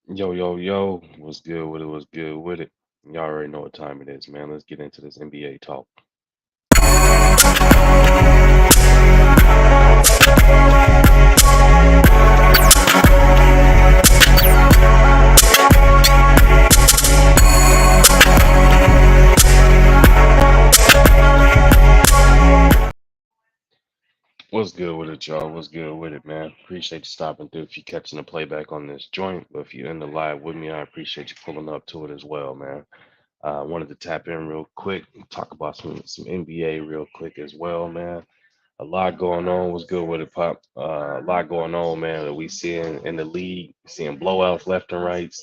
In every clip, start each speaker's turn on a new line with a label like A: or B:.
A: Yo, yo, yo, what's good with it? What's good with it? Y'all already know what time it is, man. Let's get into this NBA talk. What's good with it, y'all? What's good with it, man? Appreciate you stopping through. If you're catching the playback on this joint, but if you're in the live with me, I appreciate you pulling up to it as well, man. I wanted to tap in real quick, talk about some NBA real quick as well, man. A lot going on. What's good with it, Pop? A lot going on, man, that we seeing in the league, seeing blowouts left and right,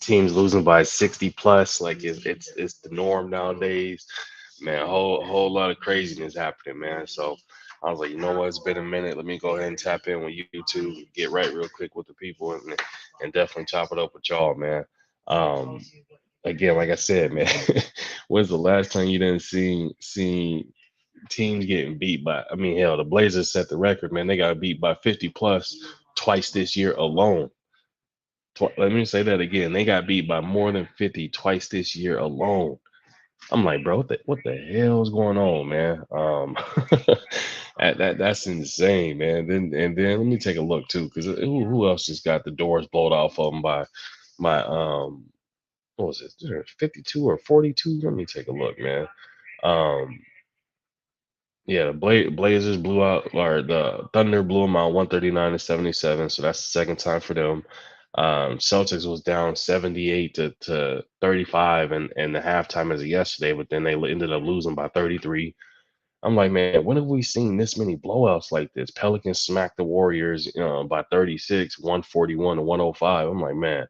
A: teams losing by 60 plus, like it's the norm nowadays. Man, a whole lot of craziness happening, man. So I was like, you know what, it's been a minute. Let me go ahead and tap in with YouTube, get right real quick with the people, and definitely chop it up with y'all, man. Um, Again, like I said, man, when's the last time you didn't see teams getting beat by? I mean, hell, the Blazers set the record, man. They got beat by 50 plus twice this year alone. Let me say that again. They got beat by more than 50 twice this year alone. I'm like, bro, what the hell is going on, man? That's insane, man. Then let me take a look too, because who else just got the doors blowed off of them by what was it, 52 or 42? Let me take a look, man. Um, yeah, the Blazers blew out, or the Thunder blew them out 139 to 77. So that's the second time for them. Celtics was down 78 to 35 and the halftime as of yesterday, but then they ended up losing by 33. I'm like, man, when have we seen this many blowouts like this? Pelicans smacked the Warriors, by 36, 141 to 105. I'm like, man,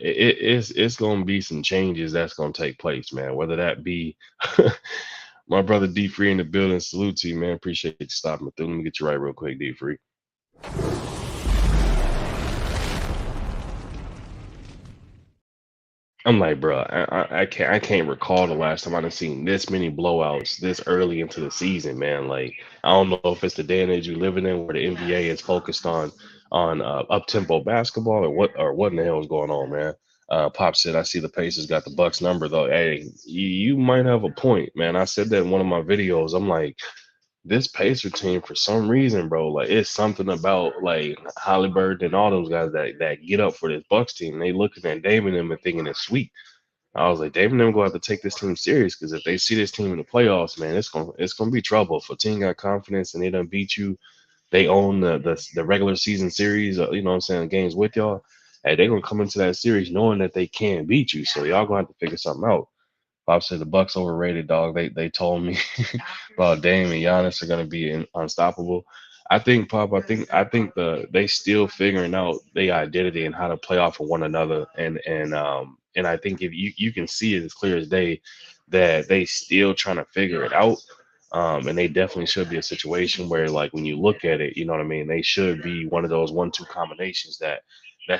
A: it's gonna be some changes that's gonna take place, man. Whether that be my brother D Free in the building, salute to you, man. Appreciate you stopping through. Let me get you right real quick, D Free. I'm like, bro, I can't recall the last time I've seen this many blowouts this early into the season, man. Like, I don't know if it's the day and age we're living in, where the NBA is focused on up tempo basketball, or what in the hell is going on, man. Pop said, I see the Pacers got the Bucks number though. Hey, you might have a point, man. I said that in one of my videos. I'm like, this Pacer team, for some reason, bro, like it's something about like Halliburton and all those guys that get up for this Bucks team. They looking at Dame and them and thinking it's sweet. I was like, Dame and them going to have to take this team serious, because if they see this team in the playoffs, man, it's gonna be trouble. If a team got confidence and they done beat you, they own the regular season series, you know what I'm saying, games with y'all. Hey, they gonna come into that series knowing that they can beat you. So y'all gonna have to figure something out. Bob said the Bucks overrated, dog. They told me about Dame and Giannis are gonna be unstoppable. I think, Pop. I think they still figuring out their identity and how to play off of one another. And I think if you can see it as clear as day that they still trying to figure it out. And they definitely should be a situation where, like, when you look at it, you know what I mean. They should be one of those 1-2 combinations that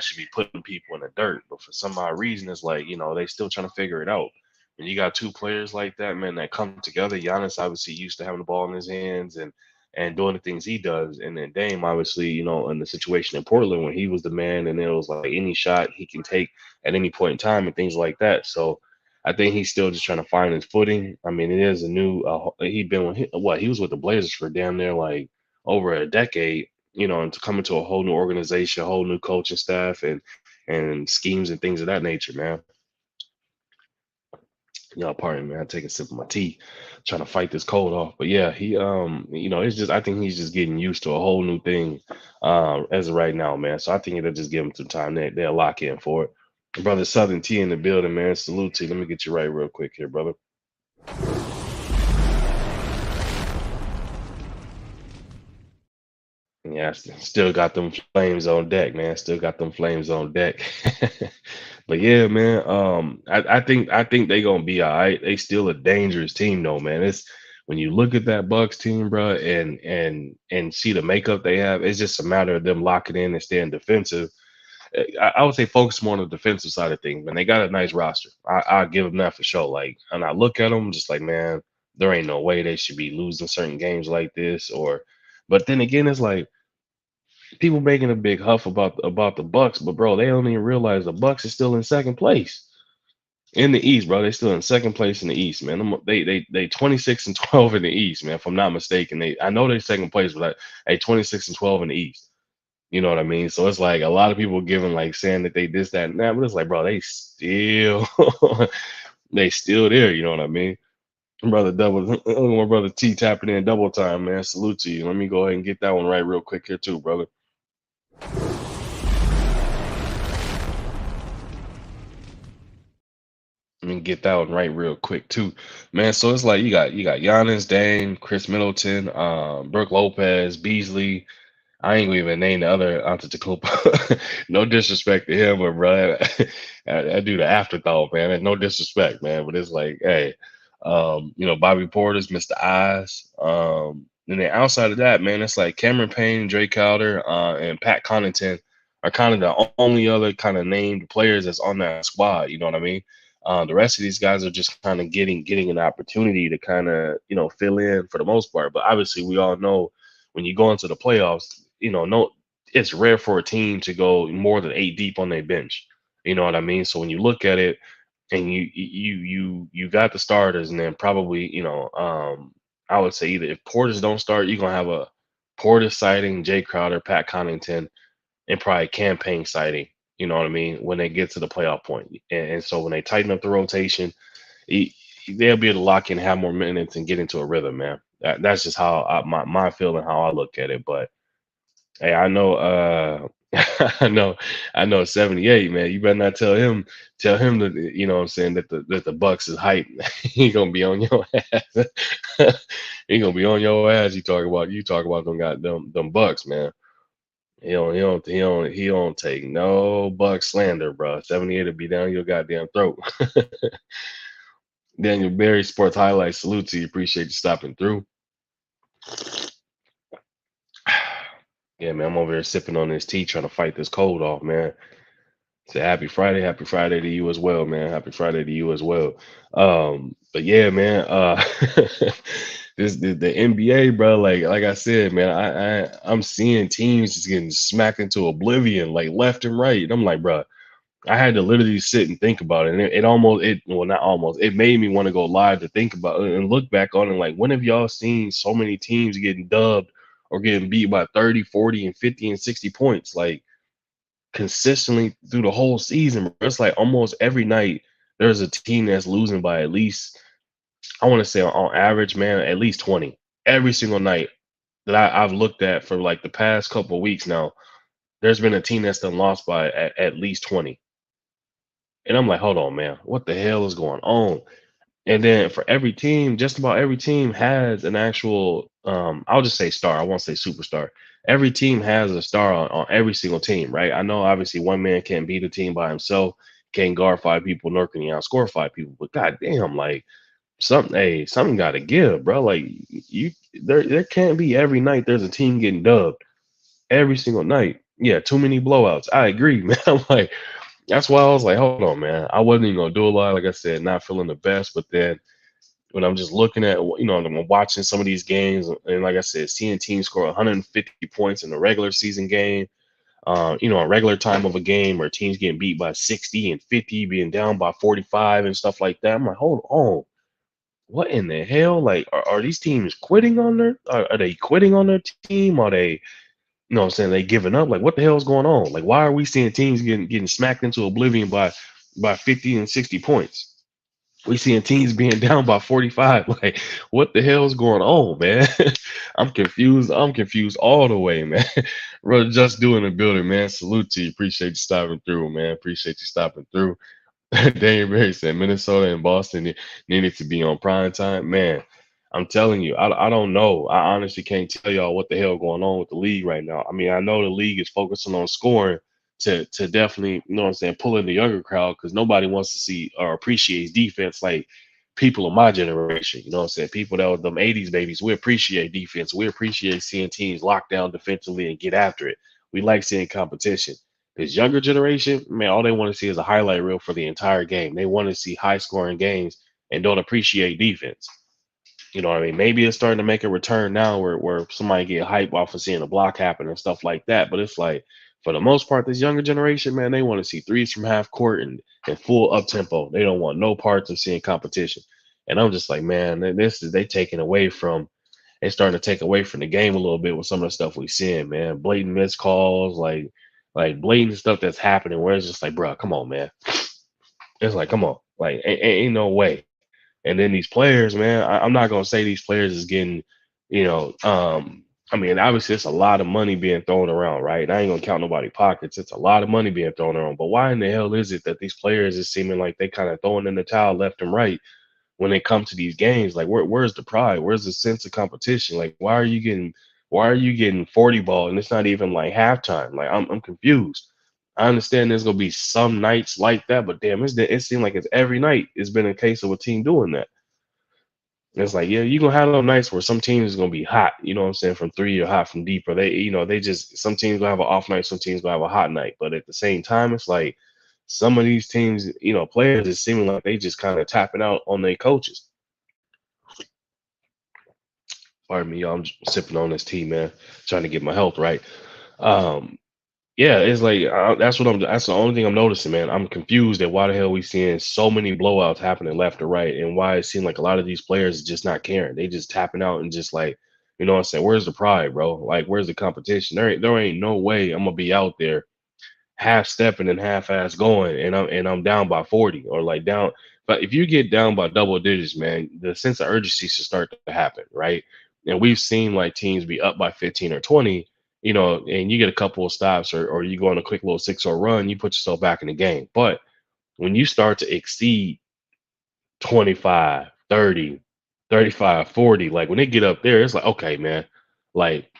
A: should be putting people in the dirt. But for some odd reason, it's like, they still trying to figure it out. When you got two players like that, man, that come together. Giannis obviously used to having the ball in his hands and doing the things he does, and then Dame obviously, in the situation in Portland when he was the man, and it was like any shot he can take at any point in time and things like that. So I think he's still just trying to find his footing. I mean, it is a new. He been with what he was with the Blazers for damn near like over a decade. And to come into a whole new organization, a whole new coaching staff, and schemes and things of that nature, man. Y'all, pardon me. I take a sip of my tea, trying to fight this cold off. But yeah, it's just, I think he's just getting used to a whole new thing, as of right now, man. So I think it'll just give him some time. They'll lock in for it. Brother Southern T in the building, man. Salute to you. Let me get you right real quick here, brother. Yeah, still got them flames on deck, man. Still got them flames on deck. But yeah, man. I think they gonna be all right. They still a dangerous team, though, man. It's when you look at that Bucks team, bro, and see the makeup they have. It's just a matter of them locking in and staying defensive. I would say focus more on the defensive side of things, man. They got a nice roster. I'll give them that for sure. Like, and I look at them just like, man, there ain't no way they should be losing certain games like this. But then again, it's like, People making a big huff about the Bucks, but bro, they don't even realize the Bucks is still in second place in the East, bro. They still in second place in the East, man. They 26-12 in the East, man. If I'm not mistaken, I know they're second place, but they 26-12 in the East. You know what I mean? So it's like a lot of people giving like saying that they this, that, and that, but it's like, bro, they still they still there. You know what I mean? Brother double, my brother T tapping in double time, man. Salute to you. Let me go ahead and get that one right real quick here too, brother. Let me get that one right real quick too, man. So it's like you got Giannis, Dame, Chris Middleton, Brooke Lopez, Beasley. I ain't gonna even name the other Antetokounmpo. No disrespect to him, but bro, I do the afterthought, man. And no disrespect, man. But it's like, hey, Bobby Porter's Mr. Eyes. And then outside of that, man, it's like Cameron Payne, Drake Crowder, and Pat Connaughton are kind of the only other kind of named players that's on that squad. You know what I mean? The rest of these guys are just kind of getting an opportunity to kind of fill in for the most part. But obviously, we all know when you go into the playoffs, no, it's rare for a team to go more than 8 deep on their bench. You know what I mean? So when you look at it, and you got the starters, and then probably I would say either if Portis don't start, you're gonna have a Portis sighting, Jay Crowder, Pat Connaughton, and probably campaign sighting. You know what I mean? When they get to the playoff point, and so when they tighten up the rotation, he, they'll be able to lock in, have more minutes, and get into a rhythm, man. That's just how my feeling, how I look at it. But hey, I know, I know 78, man. You better not tell him that, what I'm saying, that the Bucks is hype. He gonna be on your ass. He gonna be on your ass. You talk about them Bucks, man. He don't take no Buck slander, bro. 78 will be down your goddamn throat. Daniel Berry, Sports Highlights, salute to you. Appreciate you stopping through. Yeah, man, I'm over here sipping on this tea, trying to fight this cold off, man. Say happy Friday to you as well, man. Happy Friday to you as well. But yeah, man, the NBA, bro. Like I said, man, I'm seeing teams just getting smacked into oblivion, like left and right. And I'm like, bro, I had to literally sit and think about it, and it almost, well, not almost, it made me want to go live to think about it and look back on it. Like, when have y'all seen so many teams getting dubbed or getting beat by 30, 40, and 50 and 60 points? Like, consistently through the whole season. It's like almost every night there's a team that's losing by at least, I want to say on average, man, at least 20 every single night that I've looked at for like the past couple of weeks now. There's been a team that's done lost by at least 20. And I'm like, hold on, man, what the hell is going on? And then for every team, just about every team has an actual, I'll just say star. I won't say superstar. Every team has a star on every single team, right? I know obviously one man can't beat a team by himself, can't guard 5 people, nor can he outscore 5 people. But goddamn, like something got to give, bro. Like there can't be every night there's a team getting dubbed every single night. Yeah, too many blowouts. I agree, man. I'm like, that's why I was like, hold on, man. I wasn't even gonna do a lot. Like I said, not feeling the best, but then when I'm just looking at, I'm watching some of these games, and like I said, seeing teams score 150 points in a regular season game, a regular time of a game, or teams getting beat by 60 and 50, being down by 45 and stuff like that. I'm like, hold on, what in the hell? Like, are these teams quitting on are they quitting on their team? Are they, what I'm saying, they giving up? Like, what the hell is going on? Like, why are we seeing teams getting smacked into oblivion by 50 and 60 points? We seeing teams being down by 45. Like, what the hell is going on, man? I'm confused. I'm confused all the way, man. Brother, just doing the building, man. Salute to you. Appreciate you stopping through, man. Appreciate you stopping through. Daniel Berry said Minnesota and Boston needed to be on prime time. Man, I'm telling you, I don't know. I honestly can't tell y'all what the hell going on with the league right now. I mean, I know the league is focusing on scoring to definitely, you know what I'm saying, pull in the younger crowd, because nobody wants to see or appreciates defense like people of my generation. You know what I'm saying? People that were them 80s babies, we appreciate defense. We appreciate seeing teams lock down defensively and get after it. We like seeing competition. This younger generation, man, all they want to see is a highlight reel for the entire game. They want to see high scoring games and don't appreciate defense. You know what I mean? Maybe it's starting to make a return now where somebody get hype off of seeing a block happen and stuff like that. But it's like for the most part, this younger generation, man, they want to see threes from half court and full up tempo. They don't want no parts of seeing competition. And I'm just like, man, this is they taking away from they starting to take away from the game a little bit with some of the stuff we seeing, man. Blatant missed calls, like blatant stuff that's happening where it's just like, bro, come on, man. It's like, come on, like ain't no way. And then these players, man, I'm not gonna say these players is getting, you know, I mean, obviously it's a lot of money being thrown around, right? And I ain't gonna count nobody pockets. It's a lot of money being thrown around. But why in the hell is it that these players is seeming like they kind of throwing in the towel left and right when they come to these games? Like, where's the pride? Where's the sense of competition? Like, why are you getting 40 ball and it's not even like halftime? Like, I'm confused. I understand there's gonna be some nights like that, but damn, it seems like it's every night. It's been a case of a team doing that. It's like, yeah, you're gonna have those nights where some teams is gonna be hot, you know what I'm saying, from three or hot from deep, or they, they just some teams gonna have an off night, some teams gonna have a hot night. But at the same time, it's like some of these teams, players is seeming like they just kind of tapping out on their coaches. Pardon me, y'all, I'm just sipping on this tea, man, trying to get my health right. Um, Yeah, it's like That's the only thing I'm noticing, man. I'm confused at why the hell we seeing so many blowouts happening left or right, and why it seems like a lot of these players just not caring. They just tapping out and just like, you know what I'm saying? Where's the pride, bro? Like, where's the competition? There ain't no way I'm gonna be out there half stepping and half ass going, and I'm down by 40 or like down. But if you get down by double digits, man, the sense of urgency should start to happen, right? And we've seen like teams be up by 15 or 20, and you get a couple of stops or you go on a quick little 6 or run, you put yourself back in the game. But when you start to exceed 25, 30, 35, 40, like when they get up there, it's like, okay, man, like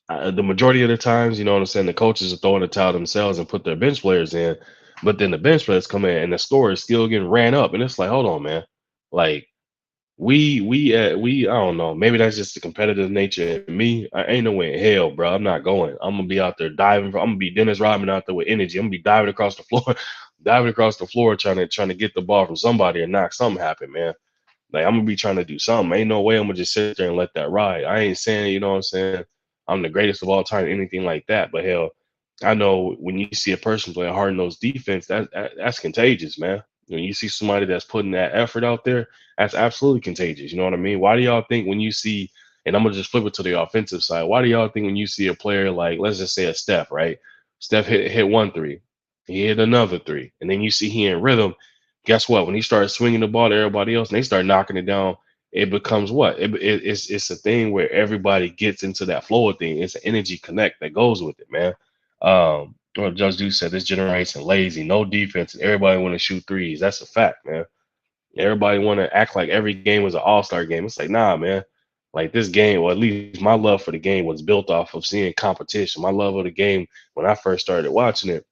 A: the majority of the times, you know what I'm saying, the coaches are throwing the towel themselves and put their bench players in, but then the bench players come in and the score is still getting ran up, and it's like, hold on, man, like we I don't know, maybe that's just the competitive nature in me. I ain't no way in hell, bro. I'm not going. I'm gonna be out there diving. I'm gonna be Dennis Rodman out there with energy. I'm gonna be diving across the floor, diving across the floor, trying to get the ball from somebody and knock something happen, man. Like I'm gonna be trying to do something. Ain't no way I'm gonna just sit there and let that ride. I ain't saying, you know what I'm saying, I'm the greatest of all time, anything like that. But hell, I know when you see a person play a hard nosed defense, that's contagious, man. When you see somebody that's putting that effort out there, that's absolutely contagious. You know what I mean? Why do y'all think when you see, and I'm gonna just flip it to the offensive side, why do y'all think when you see a player like, let's just say a Steph, right? Steph hit one three, he hit another three, and then you see he in rhythm. Guess what? When he starts swinging the ball to everybody else and they start knocking it down, it becomes what? It's a thing where everybody gets into that flow of thing. It's an energy connect that goes with it, man. Or Judge Duke said this generation lazy, no defense, and everybody want to shoot threes. That's a fact, man. Everybody want to act like every game was an all-star game. It's like, nah, man. Like this game, or at least my love for the game was built off of seeing competition. My love of the game when I first started watching it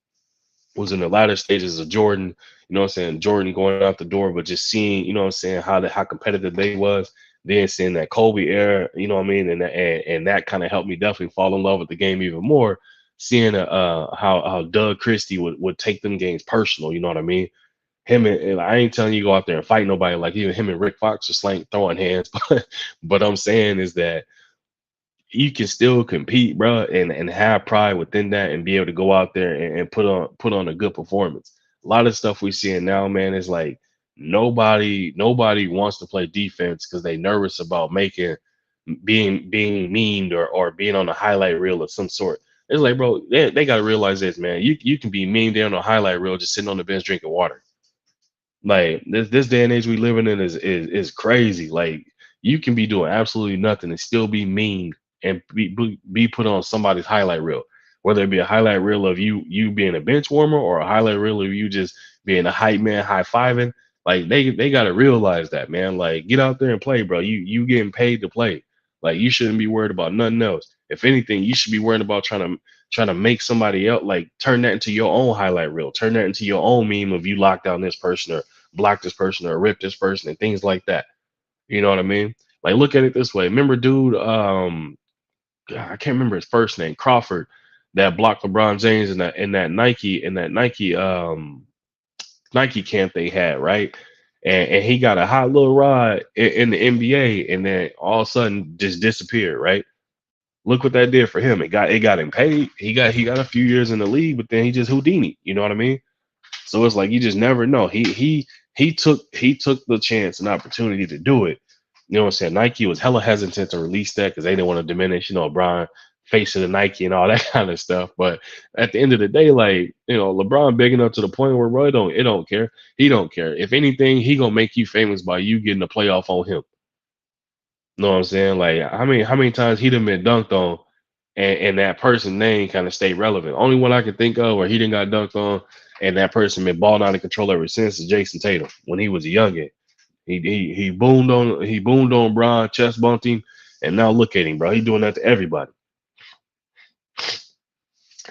A: was in the latter stages of Jordan, you know what I'm saying, Jordan going out the door, but just seeing, you know what I'm saying, how competitive they was, then seeing that Kobe era, you know what I mean, and that kind of helped me definitely fall in love with the game even more, seeing how Doug Christie would take them games personal, you know what I mean? Him and I ain't telling you go out there and fight nobody like even him and Rick Fox are slang throwing hands, but I'm saying is that you can still compete, bro, and have pride within that and be able to go out there and put on a good performance. A lot of stuff we seeing now, man, is like nobody wants to play defense because they nervous about being memed or being on a highlight reel of some sort. It's like, bro, they got to realize this, man. You can be memed there on a highlight reel just sitting on the bench drinking water. Like this day and age we living in is crazy. Like you can be doing absolutely nothing and still be mean and be put on somebody's highlight reel, whether it be a highlight reel of you being a bench warmer or a highlight reel of you just being a hype man high fiving. Like they got to realize that, man. Like get out there and play, bro. You getting paid to play. Like you shouldn't be worried about nothing else. If anything, you should be worried about trying to make somebody else, like turn that into your own highlight reel, turn that into your own meme of you lock down this person or block this person or rip this person and things like that. You know what I mean? Like look at it this way. Remember, dude, I can't remember his first name, Crawford, that blocked LeBron James in that Nike Nike camp they had, right? and he got a hot little ride in the NBA, and then all of a sudden just disappeared. Right? Look what that did for him. It got him paid. He got a few years in the league, but then he just Houdini. You know what I mean? So it's like you just never know. He took the chance and opportunity to do it. You know what I'm saying? Nike was hella hesitant to release that because they didn't want to diminish, Brian face of the Nike and all that kind of stuff. But at the end of the day, like, LeBron big enough to the point where, bro, it don't care. He don't care. If anything, he gonna make you famous by you getting a playoff on him. You know what I'm saying? Like how many times he done been dunked on and that person name kind of stayed relevant. Only one I can think of where he didn't got dunked on and that person been balling out of control ever since is Jason Tatum when he was a youngin. He boomed on Bron, chest bumped him, and now look at him, bro. He doing that to everybody.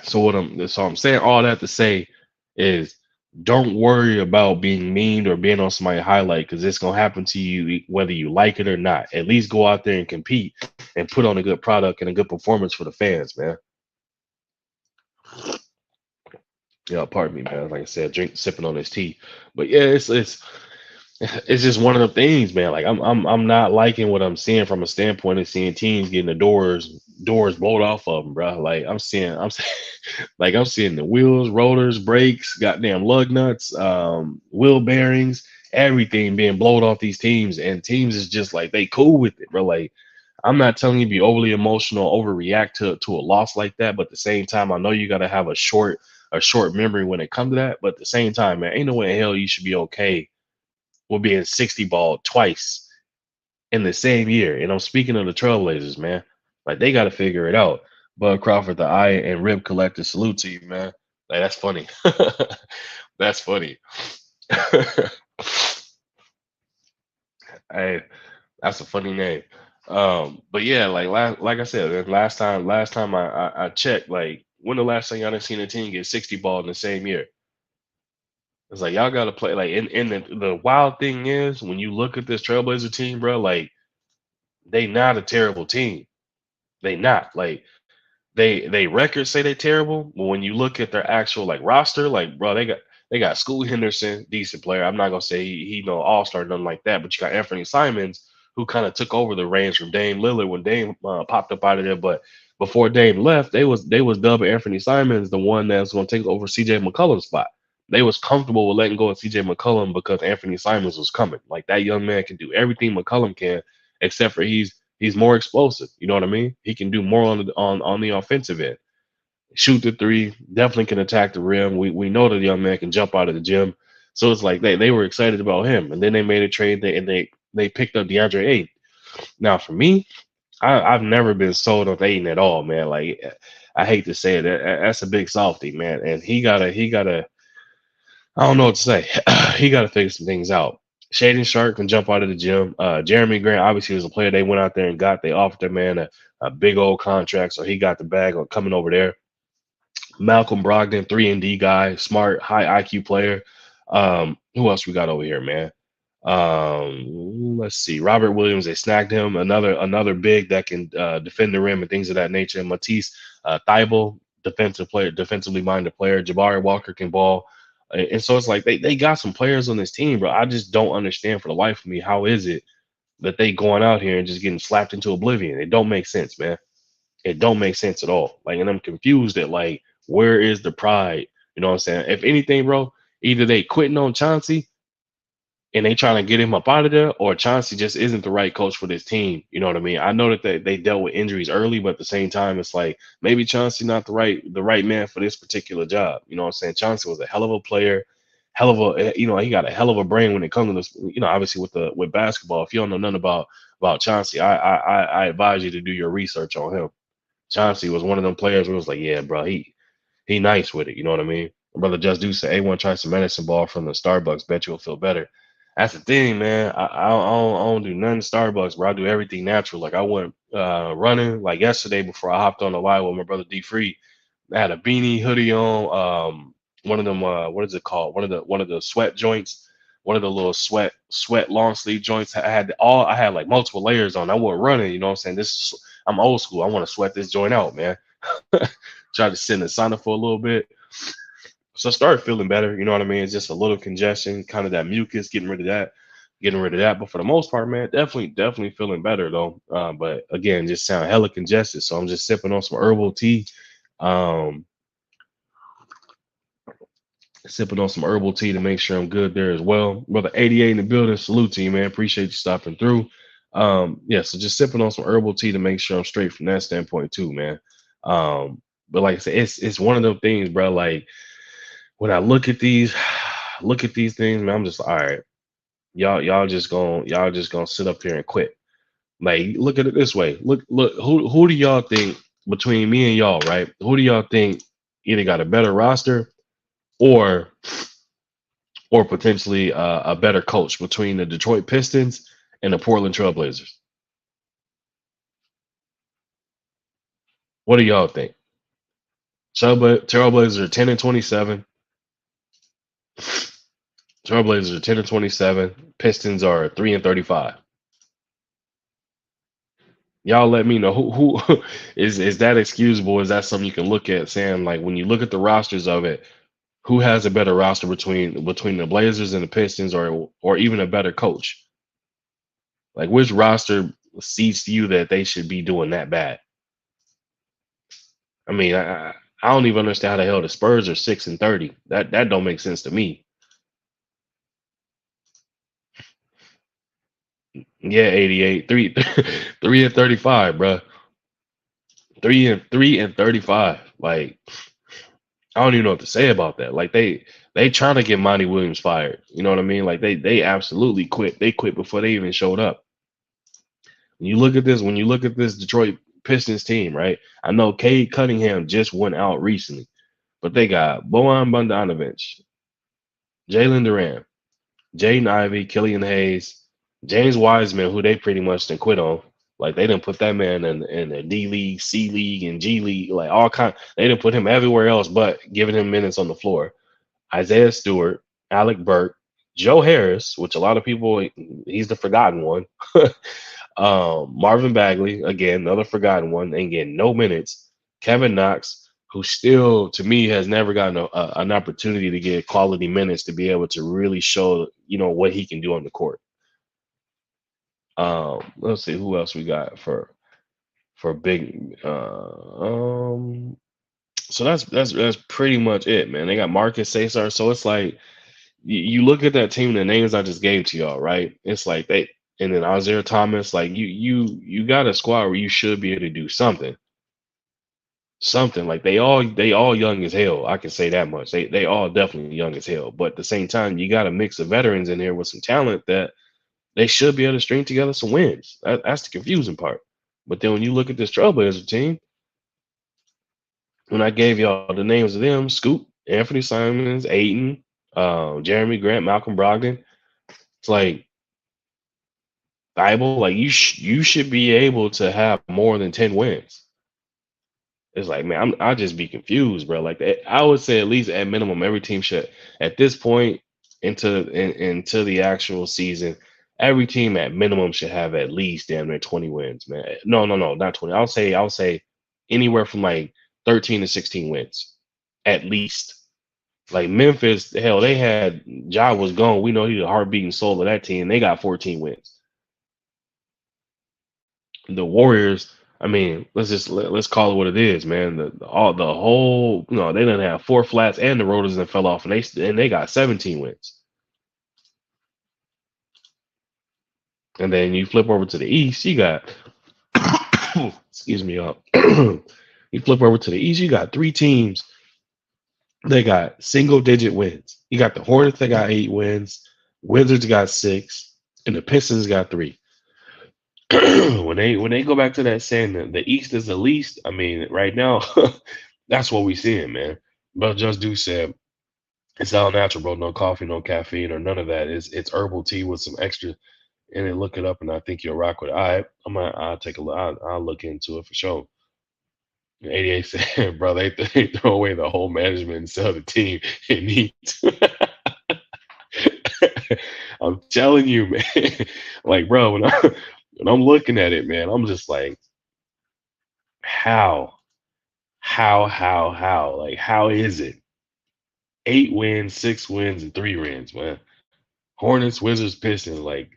A: So I'm saying all that to say is don't worry about being mean or being on somebody's highlight because it's gonna happen to you whether you like it or not. At least go out there and compete and put on a good product and a good performance for the fans, man. Yeah, pardon me, man. Like I said, sipping on this tea. But yeah, it's just one of the things, man. Like I'm not liking what I'm seeing from a standpoint of seeing teams getting the doors blowed off of them, bro. Like I'm seeing the wheels, rotors, brakes, goddamn lug nuts, wheel bearings, everything being blowed off these teams, and teams is just like they cool with it, bro. Like I'm not telling you to be overly emotional, overreact to a loss like that, but at the same time, I know you got to have a short memory when it comes to that. But at the same time, man, ain't no way in hell you should be okay with being 60 ball twice in the same year. And I'm speaking of the Trailblazers, man. Like they got to figure it out. Bud Crawford, the eye and rib collector, salute to you, man. Like that's funny. That's funny. Hey, that's a funny name. But yeah, like I said, last time I checked, like when the last time y'all done seen a team get 60 ball in the same year? It's like y'all gotta play like and the wild thing is when you look at this Trailblazer team, bro, like they not a terrible team. They not like they records say they're terrible, but when you look at their actual like roster, like bro, they got School Henderson, decent player. I'm not gonna say he no all star, nothing like that, but you got Anthony Simons who kind of took over the reins from Dame Lillard when Dame popped up out of there. But before Dame left, they was dubbing Anthony Simons the one that's gonna take over CJ McCollum's spot. They was comfortable with letting go of CJ McCollum because Anthony Simons was coming. Like that young man can do everything McCollum can, except for he's more explosive. You know what I mean? He can do more on the offensive end. Shoot the three, definitely can attack the rim. We know that the young man can jump out of the gym. So it's like they were excited about him. And then they made a trade and they picked up DeAndre Ayton. Now for me, I've never been sold on Ayton at all, man. Like I hate to say it, that's a big softy, man. And he gotta I don't know what to say. He got to figure some things out. Shaden Sharp can jump out of the gym. Jeremy Grant obviously was a player they went out there and got. They offered the man a big old contract, so he got the bag on coming over there. Malcolm Brogdon, 3-and-D guy, smart, high IQ player. Who else we got over here, man? Let's see. Robert Williams, they snagged him. Another big that can defend the rim and things of that nature. Matisse Thybulle, defensively minded player. Jabari Walker can ball. And so it's like they got some players on this team, bro. I just don't understand for the life of me how is it that they going out here and just getting slapped into oblivion. It don't make sense, man. It don't make sense at all. Like, and I'm confused at like where is the pride? You know what I'm saying? If anything, bro, either they quitting on Chauncey and they trying to get him up out of there, or Chauncey just isn't the right coach for this team. You know what I mean? I know that they dealt with injuries early, but at the same time, it's like maybe Chauncey not the right man for this particular job. You know what I'm saying? Chauncey was a hell of a player, hell of a he got a hell of a brain when it comes to this. Obviously with basketball. If you don't know nothing about Chauncey, I advise you to do your research on him. Chauncey was one of them players where it was like, yeah, bro, he nice with it. You know what I mean? My brother Just Do say, "A1 try some medicine ball from the Starbucks. Bet you'll feel better." That's the thing, man. I don't do nothing Starbucks, bro. I do everything natural. Like I went running like yesterday before I hopped on the line with my brother D Free. I had a beanie, hoodie on, one of them. What is it called? One of the sweat joints. One of the little sweat long sleeve joints. I had like multiple layers on. I wasn't running. You know what I'm saying? I'm old school. I want to sweat this joint out, man. Try to sit in the sauna for a little bit. So I started feeling better. You know what I mean? It's just a little congestion, kind of that mucus, getting rid of that. getting rid of that. But for the most part, man, definitely feeling better though. But again, just sound hella congested. So I'm just sipping on some herbal tea. Um, Sipping on some herbal tea to make sure I'm good there as well. Brother 88 in the building. Salute to you, man. Appreciate you stopping through. Yeah, so just sipping on some herbal tea to make sure I'm straight from that standpoint too, man. But like I said, it's one of those things, bro. Like when I look at these things, man, I'm just like, all right, y'all just gonna sit up here and quit. Like, look at it this way. Look, who do y'all think between me and y'all, right? Who do y'all think either got a better roster or potentially a better coach between the Detroit Pistons and the Portland Trailblazers? What do y'all think? Trailblazers are 10-27. Trailblazers are 10-27. Pistons are 3-35. Y'all let me know who is that excusable? Is that something you can look at, Sam? Like when you look at the rosters of it, who has a better roster between the Blazers and the Pistons, or even a better coach? Like which roster sees to you that they should be doing that bad? I mean, I don't even understand how the hell the Spurs are 6-30. That don't make sense to me. Yeah, 88, 3-35, bro. 3-35. Like I don't even know what to say about that. Like they trying to get Monty Williams fired. You know what I mean? Like they absolutely quit. They quit before they even showed up. When you look at this Detroit Pistons team, right? I know Cade Cunningham just went out recently, but they got Bojan Bogdanovic, Jalen Duran, Jaden Ivey, Killian Hayes, James Wiseman, who they pretty much done quit on. Like they didn't put that man in the D League, C League, and G League, like all kind. They didn't put him everywhere else, but giving him minutes on the floor. Isaiah Stewart, Alec Burke, Joe Harris, which a lot of people he's the forgotten one. Marvin Bagley, again, another forgotten one, ain't getting no minutes. Kevin Knox, who still, to me, has never gotten an opportunity to get quality minutes to be able to really show, what he can do on the court. Let's see who else we got for big. So that's pretty much it, man. They got Marcus Cesar, so it's like you look at that team, the names I just gave to y'all, right? It's like and then Isaiah Thomas, like you got a squad where you should be able to do something. Like they all young as hell. I can say that much. They all definitely young as hell. But at the same time, you got a mix of veterans in here with some talent that they should be able to string together some wins. That's the confusing part. But then when you look at this Trailblazer team, when I gave y'all the names of them, Scoop, Anthony Simons, Aiton, Jeremy Grant, Malcolm Brogdon, it's like Bible, like you should be able to have more than 10 wins. It's like, man, I'll just be confused, bro. Like I would say at least at minimum, every team should at this point into the actual season, every team at minimum should have at least damn near 20 wins, man. No, not 20. I'll say anywhere from like 13 to 16 wins. At least. Like Memphis, hell, they had Ja was gone. We know he's the heartbeat and soul of that team. They got 14 wins. The Warriors, I mean, let's call it what it is, man. The whole they didn't have four flats and the rotors that fell off, and they got 17 wins. And then you flip over to the East, you got excuse me, y'all. You flip over to the East, you got three teams. They got single digit wins. You got the Hornets that got 8 wins, Wizards got 6, and the Pistons got 3. When they go back to that saying that the East is the least, I mean, right now, that's what we seeing, man. But Just Do said it's all natural, bro. No coffee, no caffeine, or none of that. It's herbal tea with some extra in it. Look it up, and I think you'll rock with it. All right, I'll take a look. I'll look into it for sure. 88 said, bro, they throw away the whole management and sell the team. It needs. I'm telling you, man. Like, bro, when I'm looking at it, man, I'm just like, how, how? Like, how is it? 8 wins, 6 wins, and 3 wins, man. Hornets, Wizards, Pistons. Like,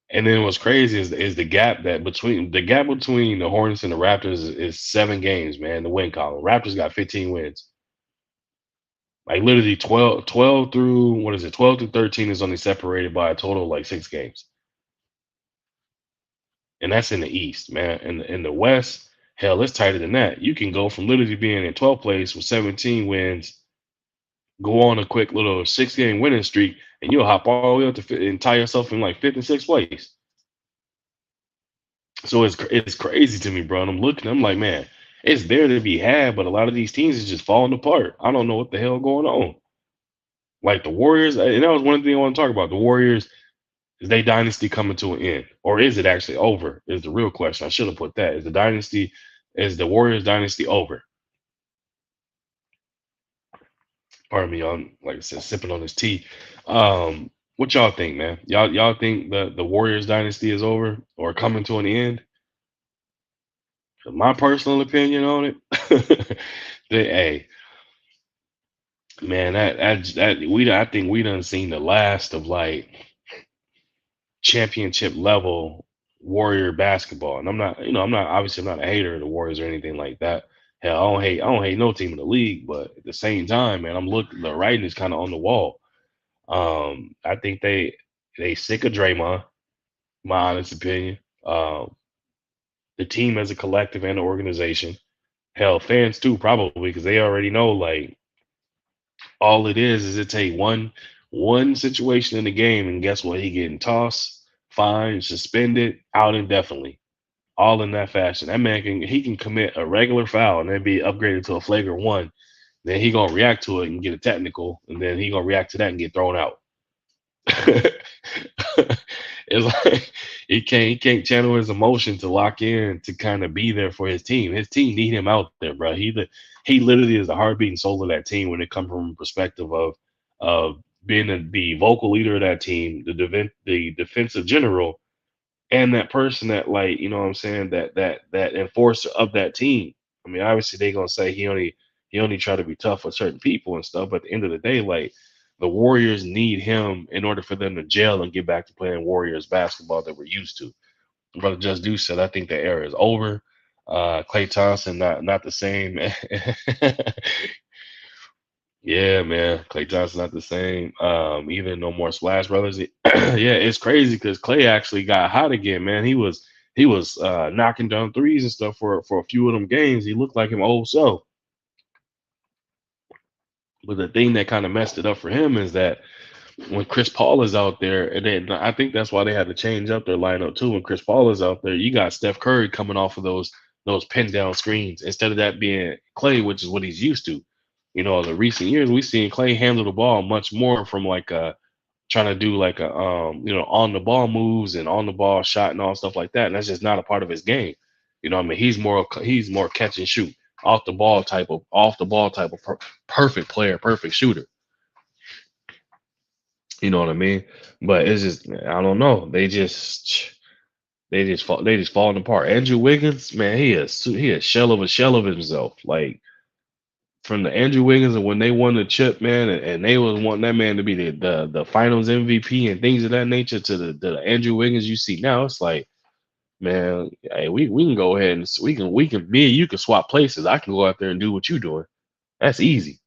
A: and then what's crazy is the gap between the Hornets and the Raptors is 7 games, man. The win column. Raptors got 15 wins. Like literally 12 through what is it? 12 through 13 is only separated by a total of like 6 games, and that's in the East, man. In the West, hell, it's tighter than that. You can go from literally being in 12th place with 17 wins, go on a quick little 6 game winning streak, and you'll hop all the way up and tie yourself in like fifth and sixth place. So it's crazy to me, bro. And I'm looking, I'm like, man, it's there to be had, but a lot of these teams is just falling apart. I don't know what the hell going on. Like the Warriors, and that was one thing I want to talk about. The Warriors, is they dynasty coming to an end, or is it actually over? Is the real question. I should have put that. Is the Warriors dynasty over? Pardon me, on like I said, sipping on this tea. What y'all think, man? Y'all think the Warriors dynasty is over or coming to an end? My personal opinion on it, hey, man, I think we done seen the last of like championship level Warrior basketball. And I'm not obviously I'm not a hater of the Warriors or anything like that. Hell, I don't hate no team in the league, but at the same time, man, I'm looking the writing is kind of on the wall. I think they sick of Draymond, my honest opinion. The team as a collective and the organization. Hell, fans too, probably because they already know like all it is it take one situation in the game, and guess what? He getting tossed, fined, suspended, out indefinitely, all in that fashion. That man can commit a regular foul and then be upgraded to a flagrant one. Then he gonna react to it and get a technical, and then he gonna react to that and get thrown out. It's like he can't channel his emotion to lock in to kind of be there for his team. His team need him out there, bro. He literally is the heartbeat and soul of that team when it comes from a perspective of being the vocal leader of that team, the defensive general, and that person that like what I'm saying that enforcer of that team. I mean, obviously they gonna say he only try to be tough with certain people and stuff, but at the end of the day, like the Warriors need him in order for them to gel and get back to playing Warriors basketball that we're used to. Brother Just Do said, I think that era is over. Clay Thompson, not the same. Yeah, man. Clay Thompson not the same. Even no more Splash Brothers. Yeah, it's crazy because Clay actually got hot again, man. He was knocking down threes and stuff for a few of them games. He looked like him old self. But the thing that kind of messed it up for him is that when Chris Paul is out there, and then I think that's why they had to change up their lineup too. When Chris Paul is out there, you got Steph Curry coming off of those pin down screens instead of that being Clay, which is what he's used to. In the recent years, we've seen Clay handle the ball much more from like trying to do like a on the ball moves and on the ball shot and all stuff like that. And that's just not a part of his game. What I mean, he's more catch and shoot, off the ball type of perfect player, perfect shooter. You know what I mean? But it's just I don't know. They just falling apart. Andrew Wiggins, man, he a shell of himself. Like from the Andrew Wiggins and when they won the chip, man, and they was wanting that man to be the finals MVP and things of that nature to the Andrew Wiggins you see now, it's like, man, hey, we can go ahead and we can me and you can swap places. I can go out there and do what you doing. That's easy.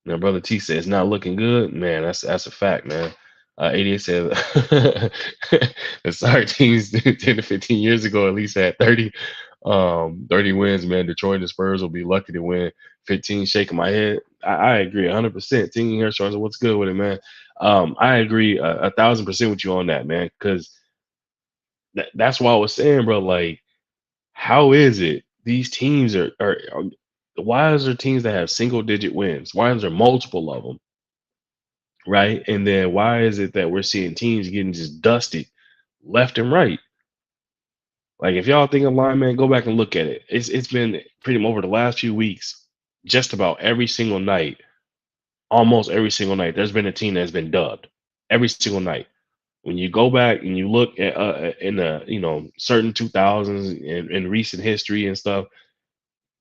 A: Now, brother T says it's not looking good. Man, that's a fact, man. 88 says the sorry teams 10 to 15 years ago at least had 30 wins, man. Detroit and the Spurs will be lucky to win 15. Shaking my head. I agree 100%. Team here showing what's good with it, man. I agree 1,000% with you on that, man. Because that's why I was saying, bro. Like, how is it these teams are why is there teams that have single digit wins? Why is there multiple of them? Right. And then why is it that we're seeing teams getting just dusted left and right? Like if y'all think of lineman, go back and look at it. It's been pretty much over the last few weeks, just about every single night, almost every single night, there's been a team that's been dubbed every single night. When you go back and you look at in the certain 2000s in recent history and stuff,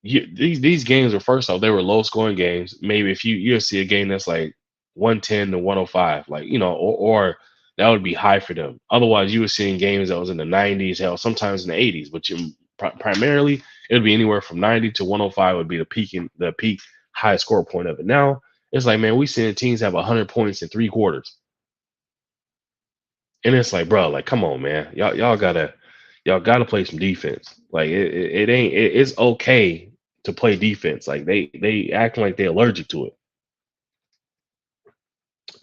A: these games were first off they were low scoring games. Maybe if you'll see a game that's like 110 to 105, like, or that would be high for them. Otherwise, you were seeing games that was in the 90s, hell, sometimes in the 80s, but primarily it would be anywhere from 90 to 105 would be the peak high score point of it. Now it's like, man, we seeing teams have 100 points in 3 quarters, and it's like, bro, like, come on, man, y'all gotta play some defense. Like it's okay to play defense. Like they acting like they're allergic to it.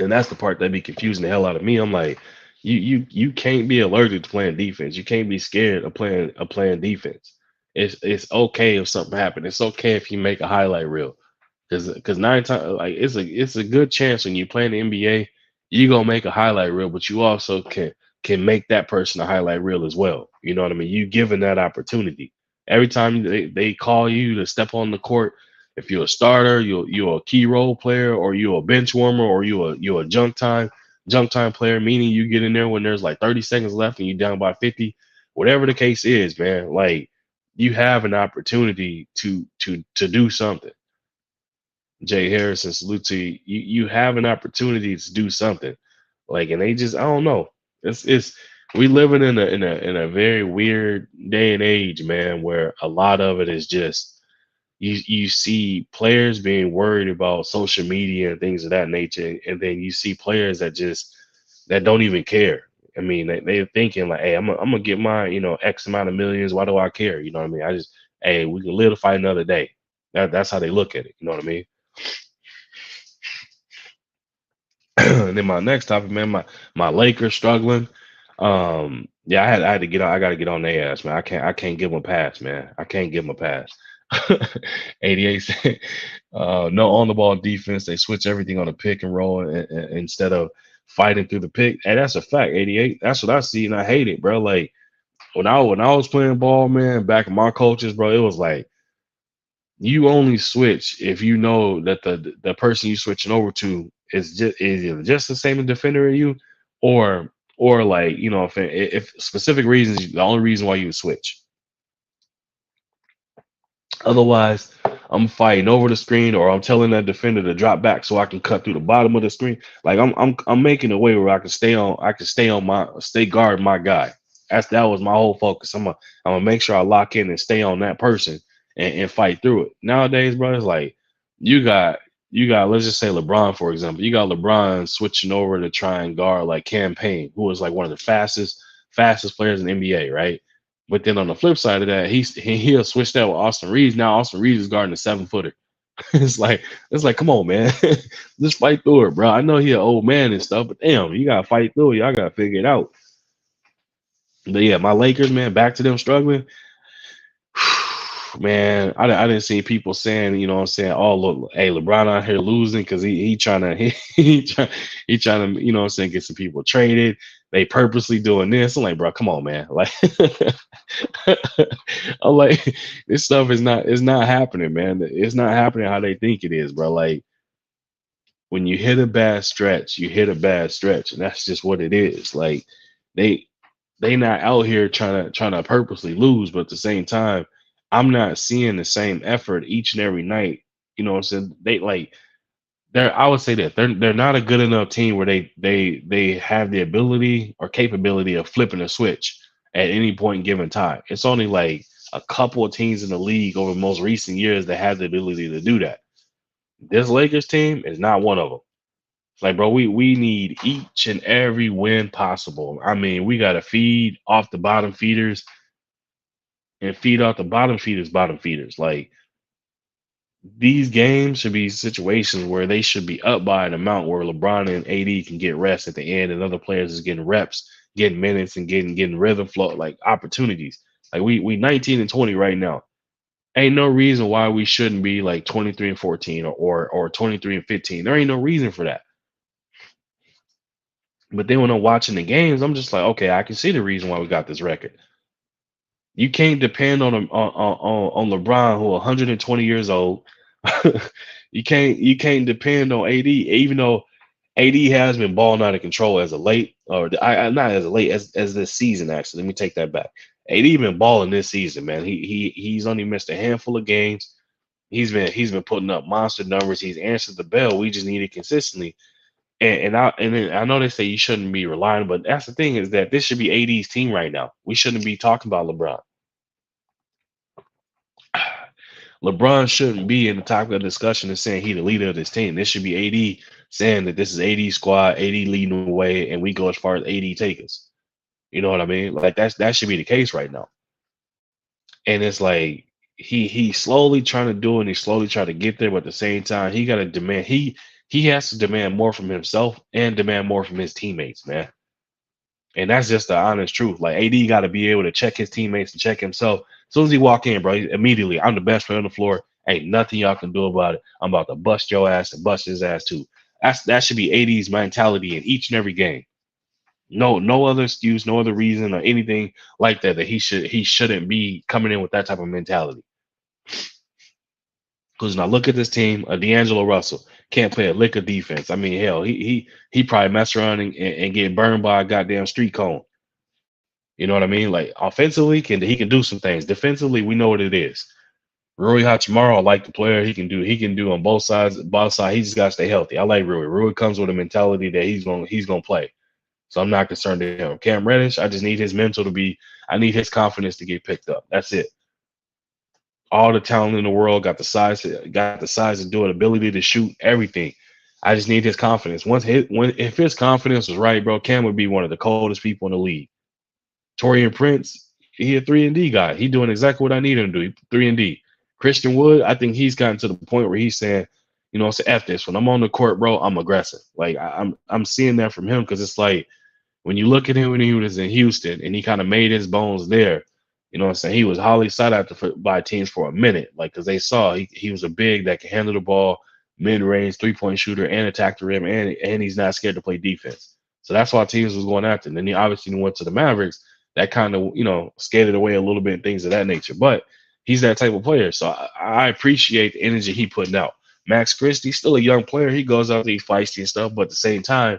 A: And that's the part that be confusing the hell out of me. I'm like, you can't be allergic to playing defense. You can't be scared of playing defense. It's okay if something happened. It's okay if you make a highlight reel. Because 9 times, like, it's a good chance when you play in the NBA, you gonna make a highlight reel, but you also can make that person a highlight reel as well. You know what I mean? You given that opportunity. Every time they call you to step on the court, if you're a starter, you're a key role player, or you're a bench warmer, or you're a junk time player, meaning you get in there when there's like 30 seconds left and you're down by 50, whatever the case is, man. Like, you have an opportunity to do something. Jay Harrison, salute to you. You have an opportunity to do something. Like, and they just, I don't know. It's we living in a very weird day and age, man, where a lot of it is just you see players being worried about social media and things of that nature, and then you see players that don't even care. I mean, they're thinking like, hey, I'm gonna get my, X amount of millions. Why do I care? You know what I mean? Hey, we can live to fight another day. That's how they look at it. You know what I mean? And then my next topic, man, my Lakers struggling. Yeah, I had to get on. I got to get on their ass, man. I can't give them a pass, man. I can't give them a pass. 88 said, no on the ball defense. They switch everything on a pick and roll instead of fighting through the pick. And that's a fact. 88. That's what I see, and I hate it, bro. Like, when I was playing ball, man, back in my coaches, bro, it was like, you only switch if you know that the person you switching over to is either just the same defender as you, or like, if specific reasons, the only reason why you would switch. Otherwise, I'm fighting over the screen, or I'm telling that defender to drop back so I can cut through the bottom of the screen. Like, I'm making a way where I can stay guard my guy. That was my whole focus. I'm gonna make sure I lock in and stay on that person and fight through it. Nowadays, bro, it's like you got let's just say LeBron, for example. You got LeBron switching over to try and guard like Campaign, who was like one of the fastest players in the NBA, right? But then on the flip side of that, he'll switch that with Austin Reeves. Now Austin Reeves is guarding a 7 footer. It's like, come on, man, just fight through it, bro. I know he an old man and stuff, but damn, you gotta fight through it. Y'all gotta figure it out. But yeah, my Lakers, man, back to them struggling. Man, I didn't see people saying, you know what I'm saying, oh, look, hey, LeBron out here losing because he trying to he trying to, you know what I'm saying, get some people traded. They purposely doing this. I'm like, bro, come on, man. Like, I'm like, this stuff is not happening, man. It's not happening how they think it is, bro. Like, when you hit a bad stretch, you hit a bad stretch, and that's just what it is. Like, they they not out here trying to purposely lose, but at the same time, I'm not seeing the same effort each and every night. You know what I'm saying? I would say that they're not a good enough team where they have the ability or capability of flipping a switch at any point in given time. It's only like a couple of teams in the league over the most recent years that have the ability to do that. This Lakers team is not one of them. Like, bro, we need each and every win possible. I mean, we got to feed off the bottom feeders and feed off the bottom feeders. Like, these games should be situations where they should be up by an amount where LeBron and AD can get rest at the end, and other players is getting reps, getting minutes, and getting rhythm flow, like opportunities. Like, we 19 and 20 right now. Ain't no reason why we shouldn't be like 23 and 14, or 23 and 15. There ain't no reason for that. But then when I'm watching the games, I'm just like, okay, I can see the reason why we got this record. You can't depend on LeBron, who 120 years old. You can't depend on AD, even though AD has been balling out of control as of late, or not as of late as this season. Actually, let me take that back. AD been balling this season, man. He's only missed a handful of games. He's been putting up monster numbers. He's answered the bell. We just need it consistently. And then I know they say you shouldn't be relying, but that's the thing is that this should be AD's team right now. We shouldn't be talking about LeBron. LeBron shouldn't be in the topic of discussion and saying he the leader of this team. This should be AD saying that this is AD squad, AD leading the way, and we go as far as AD take us. You know what I mean? Like that should be the case right now. And it's like he's slowly trying to do it and he's slowly trying to get there, but at the same time, he gotta demand he has to demand more from himself and demand more from his teammates, man. And that's just the honest truth. Like AD got to be able to check his teammates and check himself. As soon as he walk in, bro, immediately, I'm the best player on the floor. Ain't nothing y'all can do about it. I'm about to bust your ass and bust his ass too. That should be AD's mentality in each and every game. No other excuse, no other reason or anything like that he shouldn't be coming in with that type of mentality. Because now look at this team, D'Angelo Russell can't play a lick of defense. I mean, hell, he probably mess around and get burned by a goddamn street cone. You know what I mean? Like offensively, he can do some things. Defensively, we know what it is. Rui Hachimura, I like the player. He can do on both sides. Both sides, he just got to stay healthy. I like Rui. Rui comes with a mentality that he's gonna play. So I'm not concerned with him. Cam Reddish, I just need his mental to be. I need his confidence to get picked up. That's it. All the talent in the world, got the size to do it, ability to shoot, everything. I just need his confidence. If his confidence was right, bro, Cam would be one of the coldest people in the league. Torian Prince, he a 3-and-D guy. He doing exactly what I need him to do. 3-and-D. Christian Wood, I think he's gotten to the point where he's saying, say F this. When I'm on the court, bro, I'm aggressive. Like I'm seeing that from him because it's like when you look at him when he was in Houston and he kind of made his bones there, what I'm saying? He was highly sought after by teams for a minute, like because they saw he was a big that can handle the ball, mid-range, three-point shooter, and attack the rim, and he's not scared to play defense. So that's why teams was going after him. Then he obviously went to the Mavericks. That kind of skated away a little bit and things of that nature. But he's that type of player, so I appreciate the energy he putting out. Max Christie's still a young player. He goes out there, he feisty and stuff, but at the same time,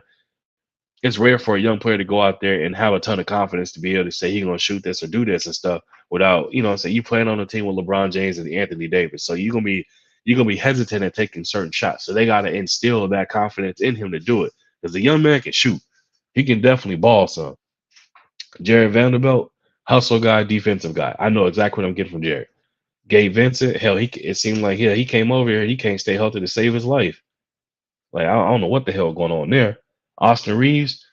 A: it's rare for a young player to go out there and have a ton of confidence to be able to say he's gonna shoot this or do this and stuff without, say you playing on a team with LeBron James and Anthony Davis. So you're gonna be hesitant at taking certain shots. So they gotta instill that confidence in him to do it. Because the young man can shoot. He can definitely ball some. Jared Vanderbilt, hustle guy, defensive guy. I know exactly what I'm getting from Jared. Gabe Vincent, hell, it seemed like he came over here, he can't stay healthy to save his life. Like I don't know what the hell going on there. Austin Reeves,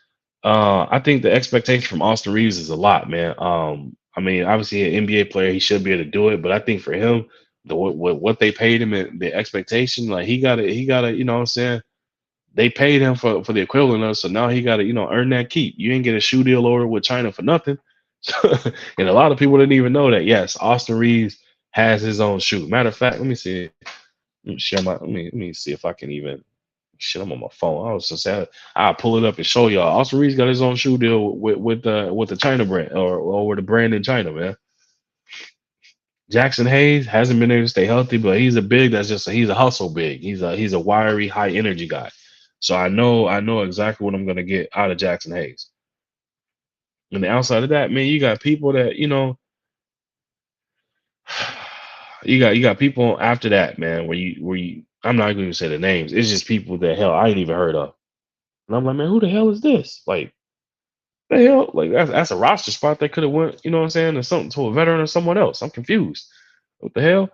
A: I think the expectation from Austin Reeves is a lot, man. I mean, obviously an NBA player, he should be able to do it, but I think for him, what they paid him and the expectation, like he gotta, what I'm saying? They paid him for the equivalent of, so now he gotta, earn that keep. You ain't get a shoe deal over with China for nothing. And a lot of people didn't even know that. Yes, Austin Reeves has his own shoe. Matter of fact, let me see. Let me see if I can even. Shit, I'm on my phone. I was just saying, I'll pull it up and show y'all. Austin Reeves got his own shoe deal with the China brand or with the brand in China, man. Jackson Hayes hasn't been able to stay healthy, but he's a big. He's a hustle big. He's a wiry, high energy guy. So I know exactly what I'm gonna get out of Jackson Hayes. And the outside of that, man, you got people that you got people after that, man. Where you I'm not going to say the names. It's just people that hell I ain't even heard of. And I'm like, man, who the hell is this? Like, the hell? Like, that's a roster spot that could have went, you know what I'm saying, to a veteran or someone else. I'm confused. What the hell?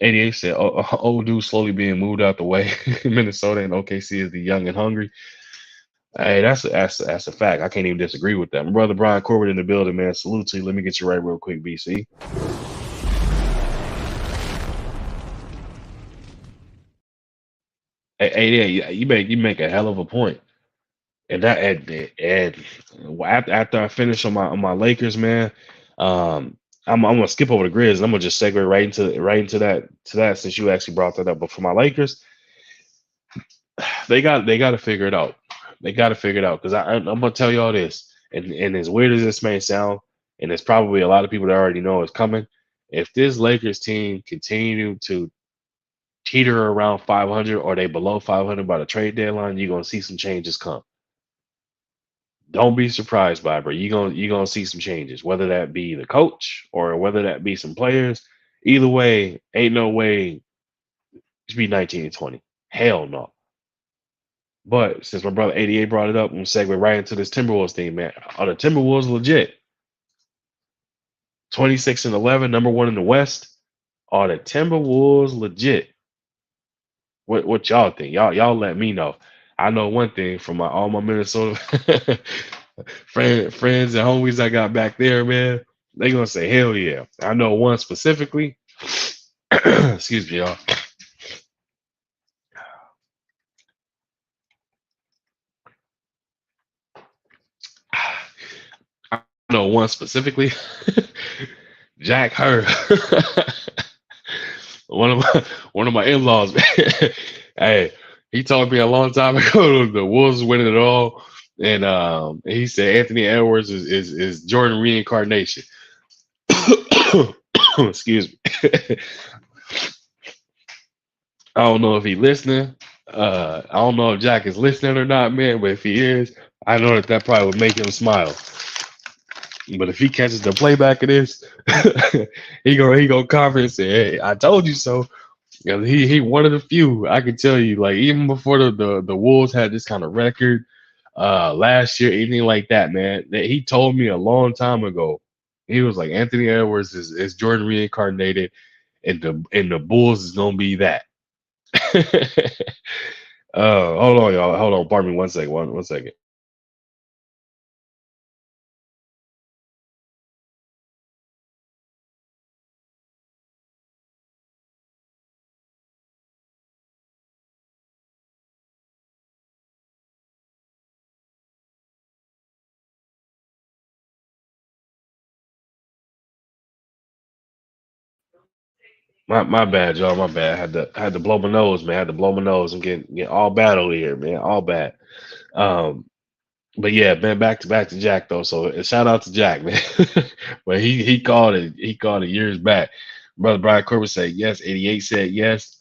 A: 88 said, old dude slowly being moved out the way. Minnesota and OKC is the young and hungry. Hey, that's a fact. I can't even disagree with that. My brother Brian Corbett in the building, man. Salute to you. Let me get you right real quick, BC. Hey, yeah, you make a hell of a point. And after I finish on my Lakers, man, I'm gonna skip over the Grizz. I'm gonna just segue right into that since you actually brought that up. But for my Lakers, they got to figure it out. They got to figure it out because I'm gonna tell you all this, and as weird as this may sound, and there's probably a lot of people that already know it's coming. If this Lakers team continue to teeter around 500 or they below 500 by the trade deadline, you're gonna see some changes come. Don't be surprised by it, bro. You're gonna see some changes, whether that be the coach or whether that be some players. Either way, ain't no way it should be 19 and 20. Hell no. But since my brother 88 brought it up, we'll segue right into this Timberwolves thing, man. Are the Timberwolves legit? 26-11, number one in the West. Are the Timberwolves legit? What y'all think? Y'all let me know. I know one thing from all my Minnesota friends and homies I got back there, man. They gonna say hell yeah. I know one specifically. Excuse me, y'all. I know one specifically. Jack Hurd. one of my in-laws, man. Hey, he told me a long time ago the Wolves winning it all. And he said Anthony Edwards is Jordan reincarnation. Excuse me. I don't know if he's listening. I don't know if Jack is listening or not, man. But if he is, I know that probably would make him smile. But if he catches the playback of this, he gonna comment and say, "Hey, I told you so." He one of the few I can tell you, like even before the Wolves had this kind of record last year, anything like that, man. That he told me a long time ago. He was like Anthony Edwards is Jordan reincarnated, and the Bulls is gonna be that. Hold on, y'all. Hold on. Pardon me. One second. One second. My bad, y'all. My bad. Had to blow my nose, man. Had to blow my nose. I'm getting all bad over here, man. All bad. Um, but yeah, man. Back to Jack though. So shout out to Jack, man. But he called it. He called it years back. Brother Brian Corbett said yes. 88 said yes.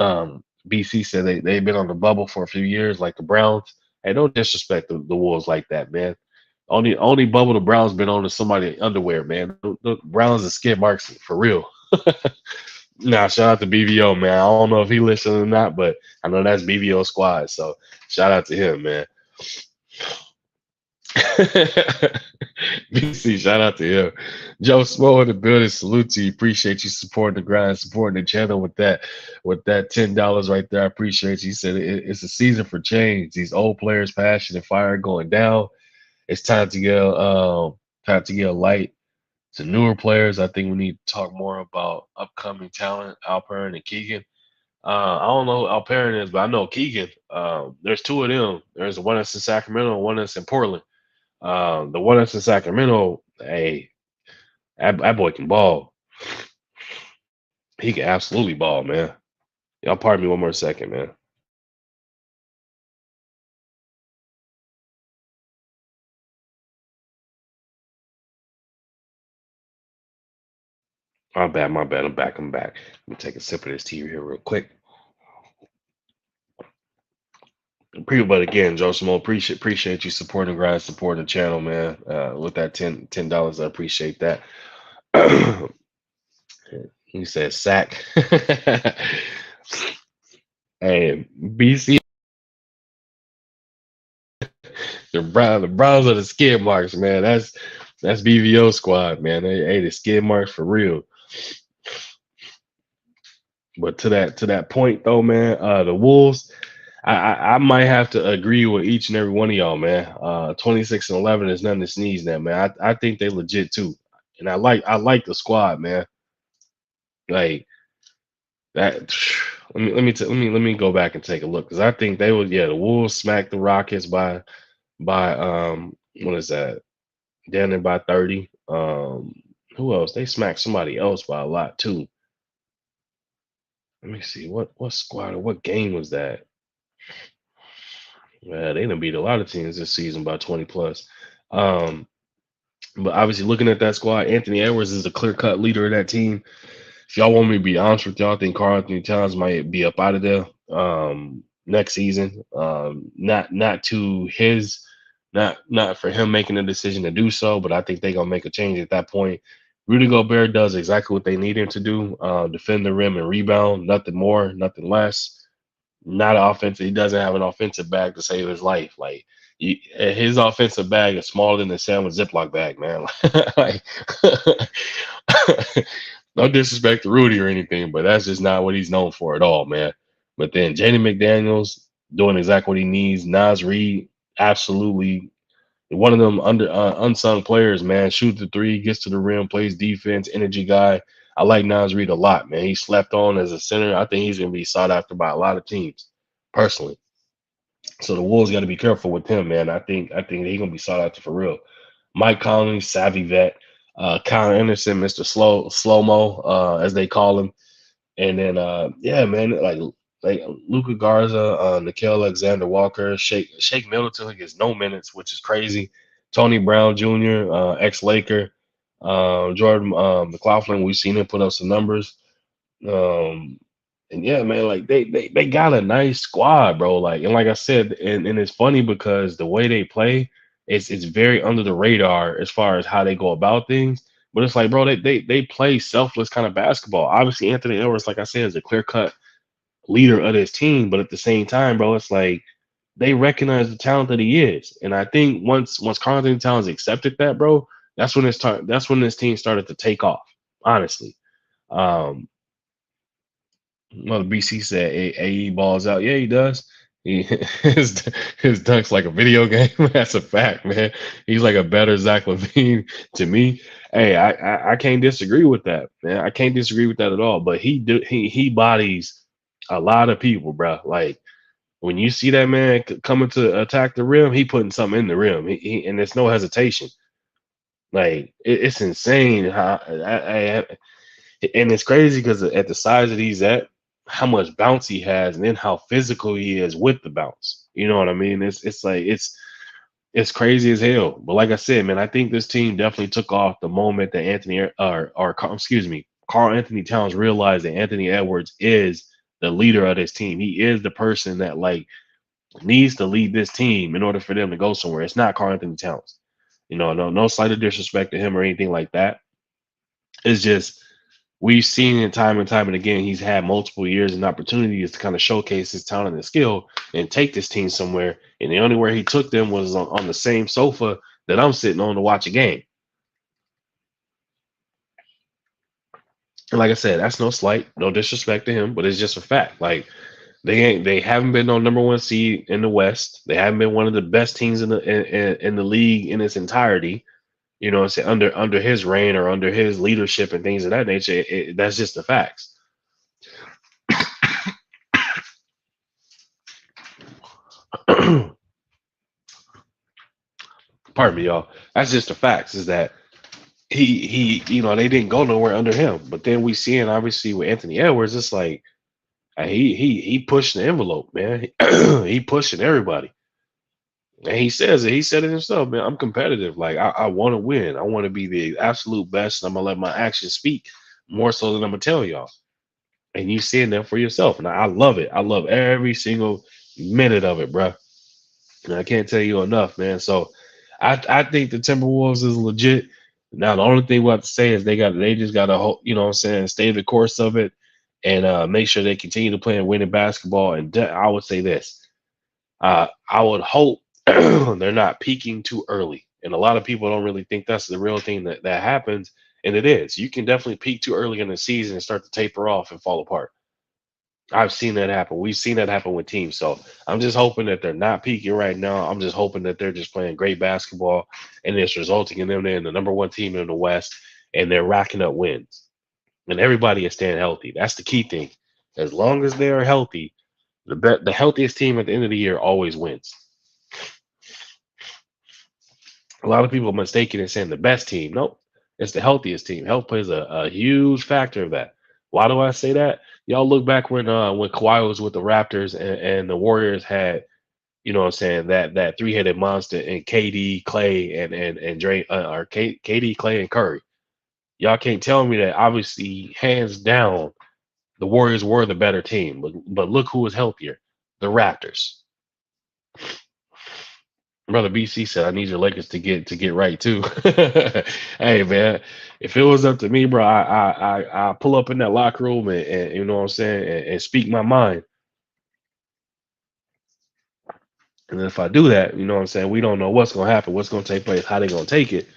A: BC said they've been on the bubble for a few years, like the Browns. Hey, don't disrespect the Wolves like that, man. Only bubble the Browns been on is somebody underwear, man. The Browns are skid marks for real. Nah, shout out to BVO, man. I don't know if he listened or not, but I know that's BVO squad. So shout out to him, man. BC, shout out to him. Joe Smo in the building, salute to you. Appreciate you supporting the grind, supporting the channel with that $10 right there. I appreciate you. He said it's a season for change. These old players' passion and fire going down. It's time to get a light to newer players. I think we need to talk more about upcoming talent, Alperen and Keegan. I don't know who Alperen is, but I know Keegan. There's two of them. There's the one that's in Sacramento and one that's in Portland. The one that's in Sacramento, hey, that boy can ball. He can absolutely ball, man. Y'all pardon me one more second, man. My bad, my bad. I'm back. I'm back. Let me take a sip of this tea here real quick. But again, Joe Smo, appreciate you supporting the grind, supporting the channel, man. With that $10, I appreciate that. He said sack. Hey, BC, the Browns are the skid marks, man. That's BVO squad, man. Hey, the skid marks for real. But to that point though, man, the Wolves, I might have to agree with each and every one of y'all, man. 26-11 is nothing to sneeze at, man. I think they legit too, and I like the squad, man. Like that. Let me go back and take a look because I think they would. Yeah, the Wolves smacked the Rockets by what is that? Down there by 30. Who else? They smacked somebody else by a lot too. Let me see what squad or what game was that? They done beat a lot of teams this season by 20 plus. Um, but obviously, looking at that squad, Anthony Edwards is the clear cut leader of that team. If y'all want me to be honest with y'all, I think Karl Anthony Towns might be up out of there next season. Not to his, not for him making a decision to do so, but I think they're gonna make a change at that point. Rudy Gobert does exactly what they need him to do: defend the rim and rebound. Nothing more, nothing less. not an offensive. He doesn't have an offensive bag to save his life. Like his offensive bag is smaller than the sandwich Ziploc bag, man. Like, no disrespect to Rudy or anything, but that's just not what he's known for at all, man. But then Jaden McDaniels doing exactly what he needs. Nas Reed, absolutely one of them unsung players, man. Shoot the three, gets to the rim, plays defense, energy guy. I like Nas Reed a lot, man. He slept on as a center. I think he's gonna be sought after by a lot of teams, personally. So the Wolves got to be careful with him, man. I think he's gonna be sought after for real. Mike Conley, savvy vet. Kyle Anderson, Mr. Slow Mo, as they call him. And then yeah, man, like Luca Garza, Nickel Alexander Walker, Shake Middleton gets no minutes, which is crazy. Tony Brown Jr., ex Laker, Jordan McLaughlin, we've seen him put up some numbers. Um, and yeah, man, like they got a nice squad, bro. Like and like I said, and it's funny because the way they play, it's very under the radar as far as how they go about things. But it's like, bro, they play selfless kind of basketball. Obviously, Anthony Edwards, like I said, is a clear cut leader of this team. But at the same time, bro, it's like they recognize the talent that he is. And I think once Karl Anthony Towns accepted that, bro, that's when this team started to take off. Honestly. Um, well, BC said AE balls out. Yeah, he does. He, his dunk's like a video game. That's a fact, man. He's like a better Zach Levine to me. Hey, I can't disagree with that, man. I can't disagree with that at all. But he bodies a lot of people, bro. Like when you see that man coming to attack the rim, he putting something in the rim. And there's no hesitation. Like it's insane how and it's crazy because at the size that he's at, how much bounce he has, and then how physical he is with the bounce. You know what I mean? It's like it's crazy as hell. But like I said, man, I think this team definitely took off the moment that excuse me, Karl Anthony Towns realized that Anthony Edwards is the leader of this team. He is the person that like needs to lead this team in order for them to go somewhere. It's not Karl Anthony Towns. No slight of disrespect to him or anything like that. It's just we've seen it time and time and again. He's had multiple years and opportunities to kind of showcase his talent and skill and take this team somewhere. And the only where he took them was on the same sofa that I'm sitting on to watch a game. And like I said, that's no slight, no disrespect to him, but it's just a fact. Like they haven't been on number one seed in the West. They haven't been one of the best teams in the league in its entirety. You know, say under his reign or under his leadership and things of that nature. That's just the facts. Pardon me, y'all. That's just the facts. Is that they didn't go nowhere under him. But then we see, and obviously with Anthony Edwards, it's like he pushed the envelope, man. He pushing everybody. And he says it. He said it himself, man. I'm competitive. Like I want to win. I want to be the absolute best. And I'm gonna let my actions speak more so than I'm gonna tell y'all. And you seeing that for yourself. And I love it. I love every single minute of it, bro. And I can't tell you enough, man. So I think the Timberwolves is legit. Now the only thing we have to say is they just gotta what I'm saying, stay the course of it and make sure they continue to play and winning basketball. And I would say this. I would hope they're not peaking too early. And a lot of people don't really think that's the real thing that happens. And it is. You can definitely peak too early in the season and start to taper off and fall apart. I've seen that happen. We've seen that happen with teams. So I'm just hoping that they're not peaking right now. I'm just hoping that they're just playing great basketball and it's resulting in them being the number one team in the West and they're racking up wins. And everybody is staying healthy. That's the key thing. As long as they are healthy, the healthiest team at the end of the year always wins. A lot of people are mistaken in saying the best team. Nope, it's the healthiest team. Health plays a huge factor of that. Why do I say that? Y'all look back when Kawhi was with the Raptors and the Warriors had, what I'm saying, that three-headed monster and KD, Clay, and Dre, or KD, Clay, and Curry. Y'all can't tell me that obviously, hands down, the Warriors were the better team. But look who was healthier. The Raptors. Brother BC said, "I need your Lakers to get right too." Hey man, if it was up to me, bro, I pull up in that locker room and you know what I'm saying and speak my mind. And if I do that, you know what I'm saying, we don't know what's gonna happen, what's gonna take place, how they gonna take it.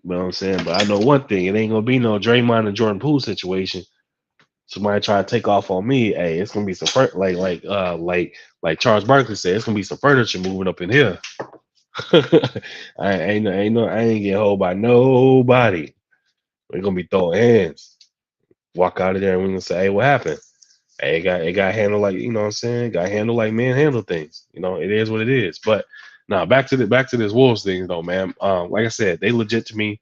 A: You know what I'm saying? But I know one thing, it ain't gonna be no Draymond and Jordan Poole situation. Somebody try to take off on me, hey, it's gonna be some like Charles Barkley said, it's gonna be some furniture moving up in here. I ain't get hold by nobody. We're gonna be throwing hands. Walk out of there and we're gonna say, hey, what happened? Hey, it got handled like, you know what I'm saying? Got handled like men handle things. You know, it is what it is. But now back to this Wolves thing though, man. Like I said, they legit to me.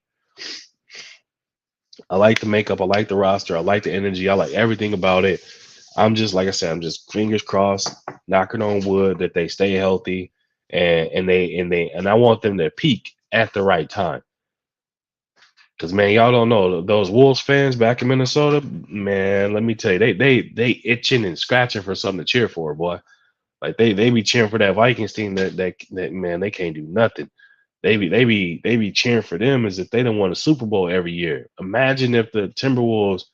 A: I like the makeup, I like the roster, I like the energy, I like everything about it. I'm just like I said, I'm just fingers crossed, knocking on wood that they stay healthy and I want them to peak at the right time. Cause man, y'all don't know those Wolves fans back in Minnesota, man. Let me tell you, they itching and scratching for something to cheer for, boy. Like they be cheering for that Vikings team that man, they can't do nothing. They be cheering for them as if they don't won a Super Bowl every year. Imagine if the Timberwolves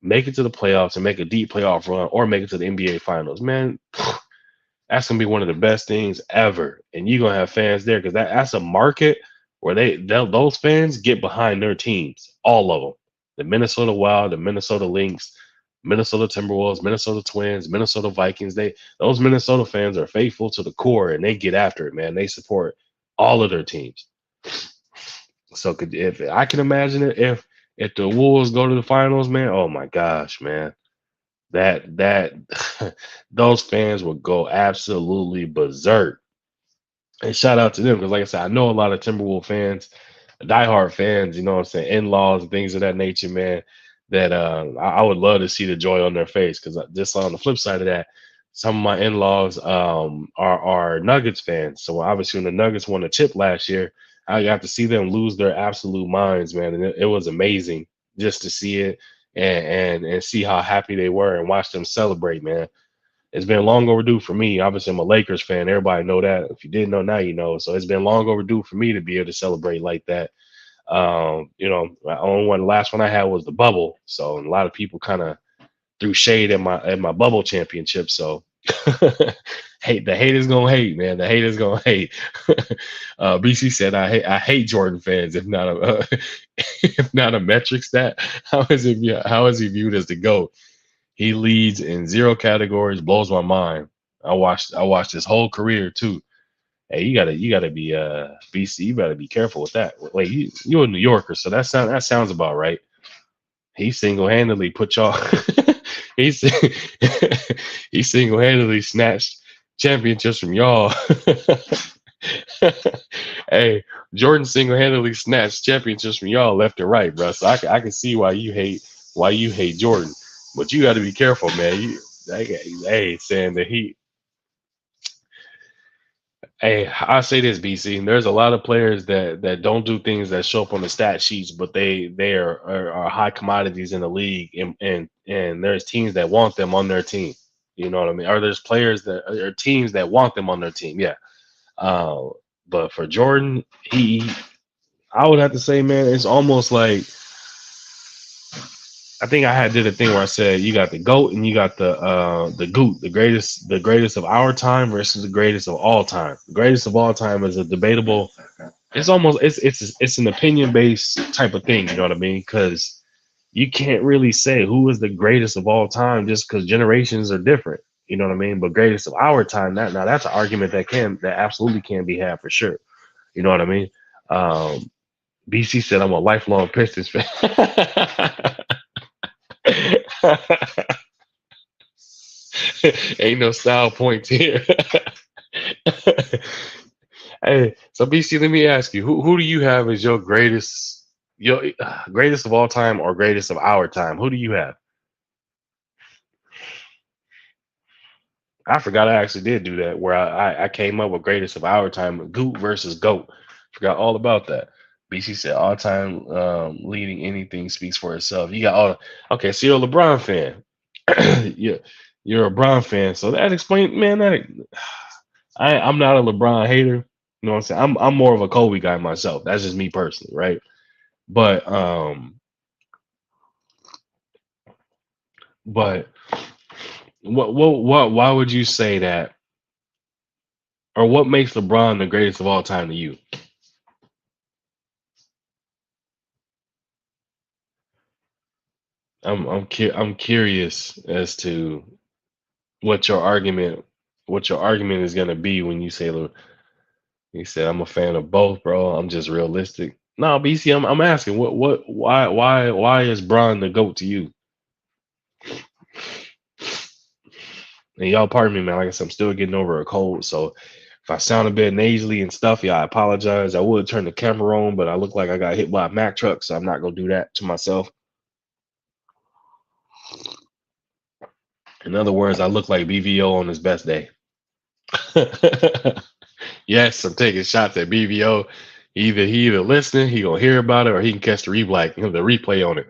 A: make it to the playoffs and make a deep playoff run or make it to the NBA finals. Man, that's gonna be one of the best things ever. And you're gonna have fans there because that's a market where those fans get behind their teams, all of them. The Minnesota Wild, the Minnesota Lynx, Minnesota Timberwolves, Minnesota Twins, Minnesota Vikings. Those Minnesota fans are faithful to the core and they get after it, man. They support all of their teams. So if I can imagine it, if the Wolves go to the finals, man, oh my gosh, man, that those fans would go absolutely berserk. And shout out to them because, like I said, I know a lot of Timberwolves fans, diehard fans. You know what I'm saying, in-laws and things of that nature, man. That I would love to see the joy on their face because just on the flip side of that, some of my in-laws are Nuggets fans. So obviously, when the Nuggets won a chip last year, I got to see them lose their absolute minds, man, and it was amazing just to see it and see how happy they were and watch them celebrate, man. It's been long overdue for me. Obviously, I'm a Lakers fan. Everybody know that. If you didn't know, now you know. So it's been long overdue for me to be able to celebrate like that. You know, the only one, the last one I had was the bubble. So a lot of people kind of threw shade at my bubble championship. So hate the haters gonna hate, man. The haters gonna hate. BC said I hate Jordan fans. If not a if not a metric stat, how is he viewed as the GOAT? He leads in zero categories, blows my mind. I watched his whole career too. Hey, you gotta be BC, you better be careful with that. Wait, you're a New Yorker, so that sounds about right. He single handedly put y'all he he single handedly snatched championships from y'all. Hey, Jordan single handedly snatched championships from y'all left and right, bro. So I can see why you hate Jordan, but you got to be careful, man. Hey, saying that he, hey, I say this, BC. There's a lot of players that don't do things that show up on the stat sheets, but they are high commodities in the league, and there's teams that want them on their team. You know what I mean? Or there's players that or teams that want them on their team. Yeah. Uh, but for Jordan, I would have to say, man, it's almost like I think I had did a thing where I said you got the GOAT and you got the GOOT, the greatest of our time versus the greatest of all time. The greatest of all time is a debatable. It's almost it's an opinion based type of thing. You know what I mean? Because you can't really say who is the greatest of all time just because generations are different. You know what I mean? But greatest of our time, now that's an argument that absolutely can be had for sure. You know what I mean? BC said I'm a lifelong Pistons fan. Ain't no style points here. Hey, so BC, let me ask you, who do you have as your greatest of all time or greatest of our time? Who do you have? I forgot I actually did do that where I came up with greatest of our time, Goot versus Goat. Forgot all about that. BC said all time leading anything speaks for itself. You got all okay, so you're a LeBron fan. Yeah, you're a LeBron fan. So that explains, man, I'm not a LeBron hater. You know what I'm saying? I'm more of a Kobe guy myself. That's just me personally, right? But but why would you say that Or what makes LeBron the greatest of all time to you? I'm curious as to what your argument what your argument is gonna be when you say you said I'm a fan of both, bro. I'm just realistic. No, BC, I'm asking what why is Bron the GOAT to you? And y'all pardon me, man. Like I said, I'm still getting over a cold, so if I sound a bit nasally and stuff, yeah, I apologize. I would turn the camera on, but I look like I got hit by a Mack truck, so I'm not gonna do that to myself. In other words, I look like BVO on his best day. Yes, I'm taking shots at BVO. He either listening, he gonna hear about it, or he can catch the replay on it.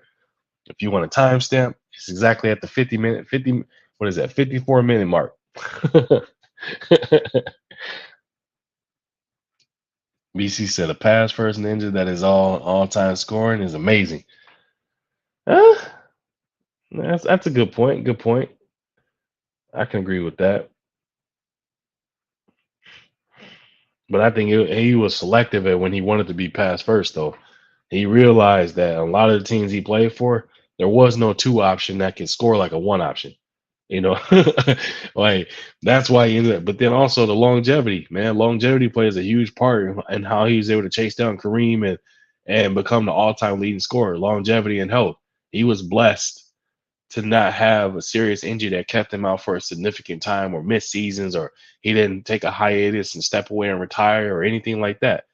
A: If you want a timestamp, it's exactly at the 50 what is that, 54-minute mark. BC said a pass first ninja that is all time scoring is amazing. Uh, that's a good point. Good point. I can agree with that. But I think he was selective at when he wanted to be pass first, though. He realized that a lot of the teams he played for, there was no two option that could score like a one option. You know, like that's why he ended up. But then also the longevity, man. Longevity plays a huge part in how he was able to chase down Kareem and become the all-time leading scorer. Longevity and health. He was blessed to not have a serious injury that kept him out for a significant time or miss seasons, or he didn't take a hiatus and step away and retire or anything like that.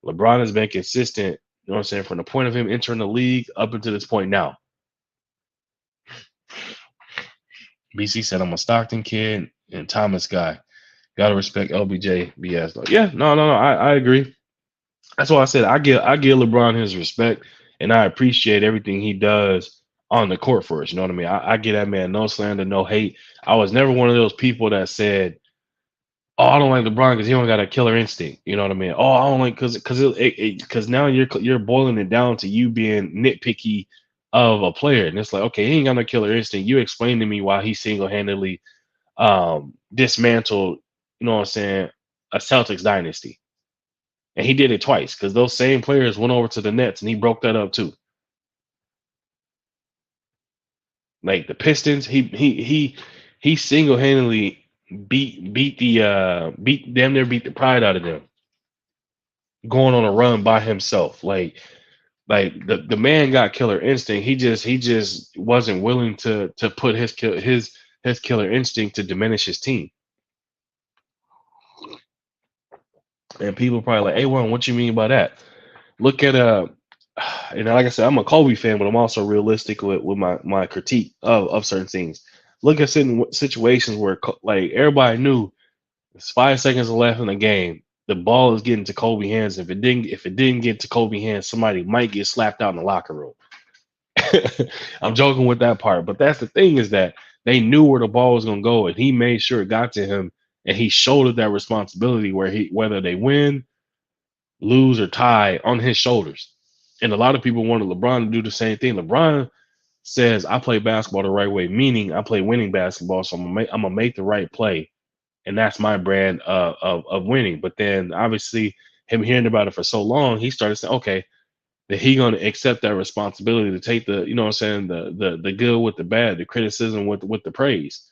A: LeBron has been consistent, you know what I'm saying, from the point of him entering the league up until this point now. BC said, I'm a Stockton kid and Thomas guy. Gotta respect LBJ BS though. Yeah, no. I agree. That's why I said I give LeBron his respect and I appreciate everything he does on the court for us. You know what I mean? I give that man no slander, no hate. I was never one of those people that said, "Oh, I don't like LeBron because he don't got a killer instinct." You know what I mean? Oh, I don't like because now you're boiling it down to you being nitpicky of a player, and it's like, okay, he ain't got no killer instinct. You explain to me why he single handedly dismantled, you know what I'm saying, a Celtics dynasty. And he did it twice because those same players went over to the Nets and he broke that up too. Like the Pistons, he single handedly beat damn near beat the pride out of them, going on a run by himself. Like the man got killer instinct. He just wasn't willing to put his killer instinct to diminish his team. And people probably like, hey, one, what you mean by that? Look at and like I said, I'm a Kobe fan, but I'm also realistic with my critique of certain things. Look at certain situations where like everybody knew it's 5 seconds left in the game. The ball is getting to Kobe hands. If it didn't get to Kobe hands, somebody might get slapped out in the locker room. I'm joking with that part, but that's the thing is that they knew where the ball was gonna go, and he made sure it got to him, and he shouldered that responsibility where whether they win, lose, or tie on his shoulders. And a lot of people wanted LeBron to do the same thing. LeBron says, I play basketball the right way, meaning I play winning basketball. So I'm gonna make the right play. And that's my brand of winning. But then obviously him hearing about it for so long, he started saying, okay, that he gonna accept that responsibility to take the, you know what I'm saying, the good with the bad, the criticism with the praise.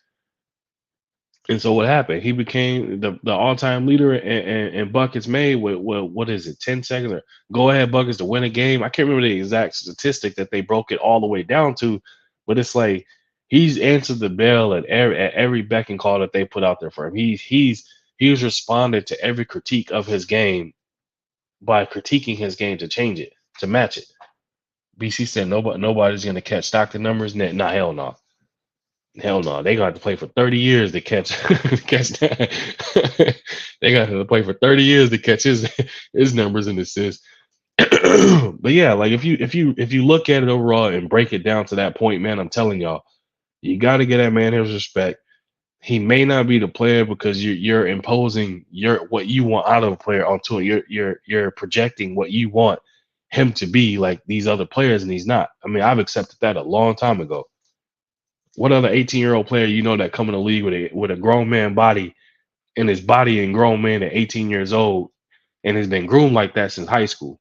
A: And so what happened? He became the all-time leader in buckets made with what is it, 10 seconds or go ahead buckets to win a game. I can't remember the exact statistic that they broke it all the way down to, but it's like he's answered the bell at every beck and call that they put out there for him. He's responded to every critique of his game by critiquing his game to change it, to match it. BC said nobody's gonna catch Stockton numbers. Nah, hell no. Hell no, they got to play for 30 years to catch that. They got to play for 30 years to catch his numbers and assists. But yeah, like if you look at it overall and break it down to that point, man, I'm telling y'all, you got to get that man his respect. He may not be the player because you're imposing your what you want out of a player onto it. You're projecting what you want him to be like these other players, and he's not. I mean, I've accepted that a long time ago. What other 18-year-old player you know that come in the league with a grown man body in his body and grown man at 18 years old and has been groomed like that since high school.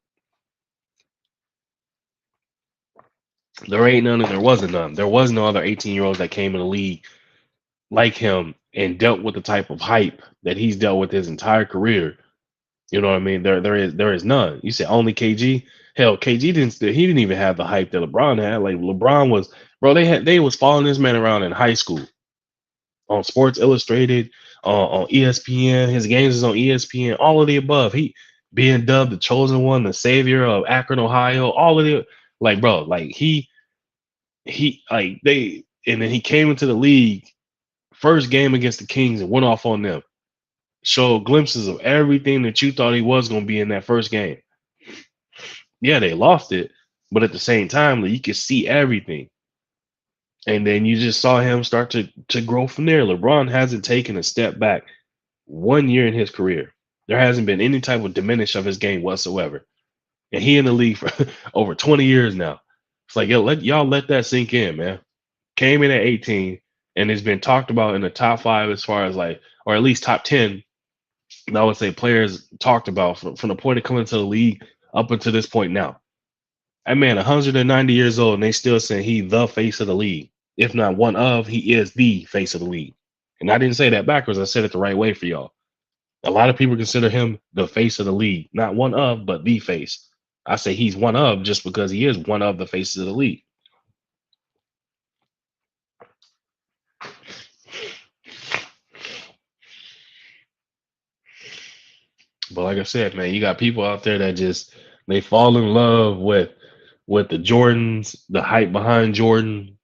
A: There ain't none and there wasn't none. There was no other 18-year-olds that came in the league like him and dealt with the type of hype that he's dealt with his entire career. You know what I mean? There is none. You say only KG. Hell, KG he didn't even have the hype that LeBron had. Like LeBron was, bro. They was following this man around in high school on Sports Illustrated, on ESPN. His games is on ESPN. All of the above. He being dubbed the chosen one, the savior of Akron, Ohio. All of it. Like, bro, like he like they and then he came into the league first game against the Kings and went off on them. Showed glimpses of everything that you thought he was going to be in that first game. Yeah, they lost it, but at the same time, like, you could see everything. And then you just saw him start to grow from there. LeBron hasn't taken a step back 1 year in his career. There hasn't been any type of diminish of his game whatsoever. And he in the league for over 20 years now. It's like, yo, let that sink in, man. Came in at 18 and has been talked about in the top five as far as like, or at least top 10. I would say players talked about from the point of coming to the league up until this point now. That man, 190 years old, and they still saying he the face of the league. If not one of, he is the face of the league. And I didn't say that backwards. I said it the right way for y'all. A lot of people consider him the face of the league, not one of, but the face. I say he's one of just because he is one of the faces of the league. But like I said, man, you got people out there that just they fall in love with the Jordans, the hype behind Jordan.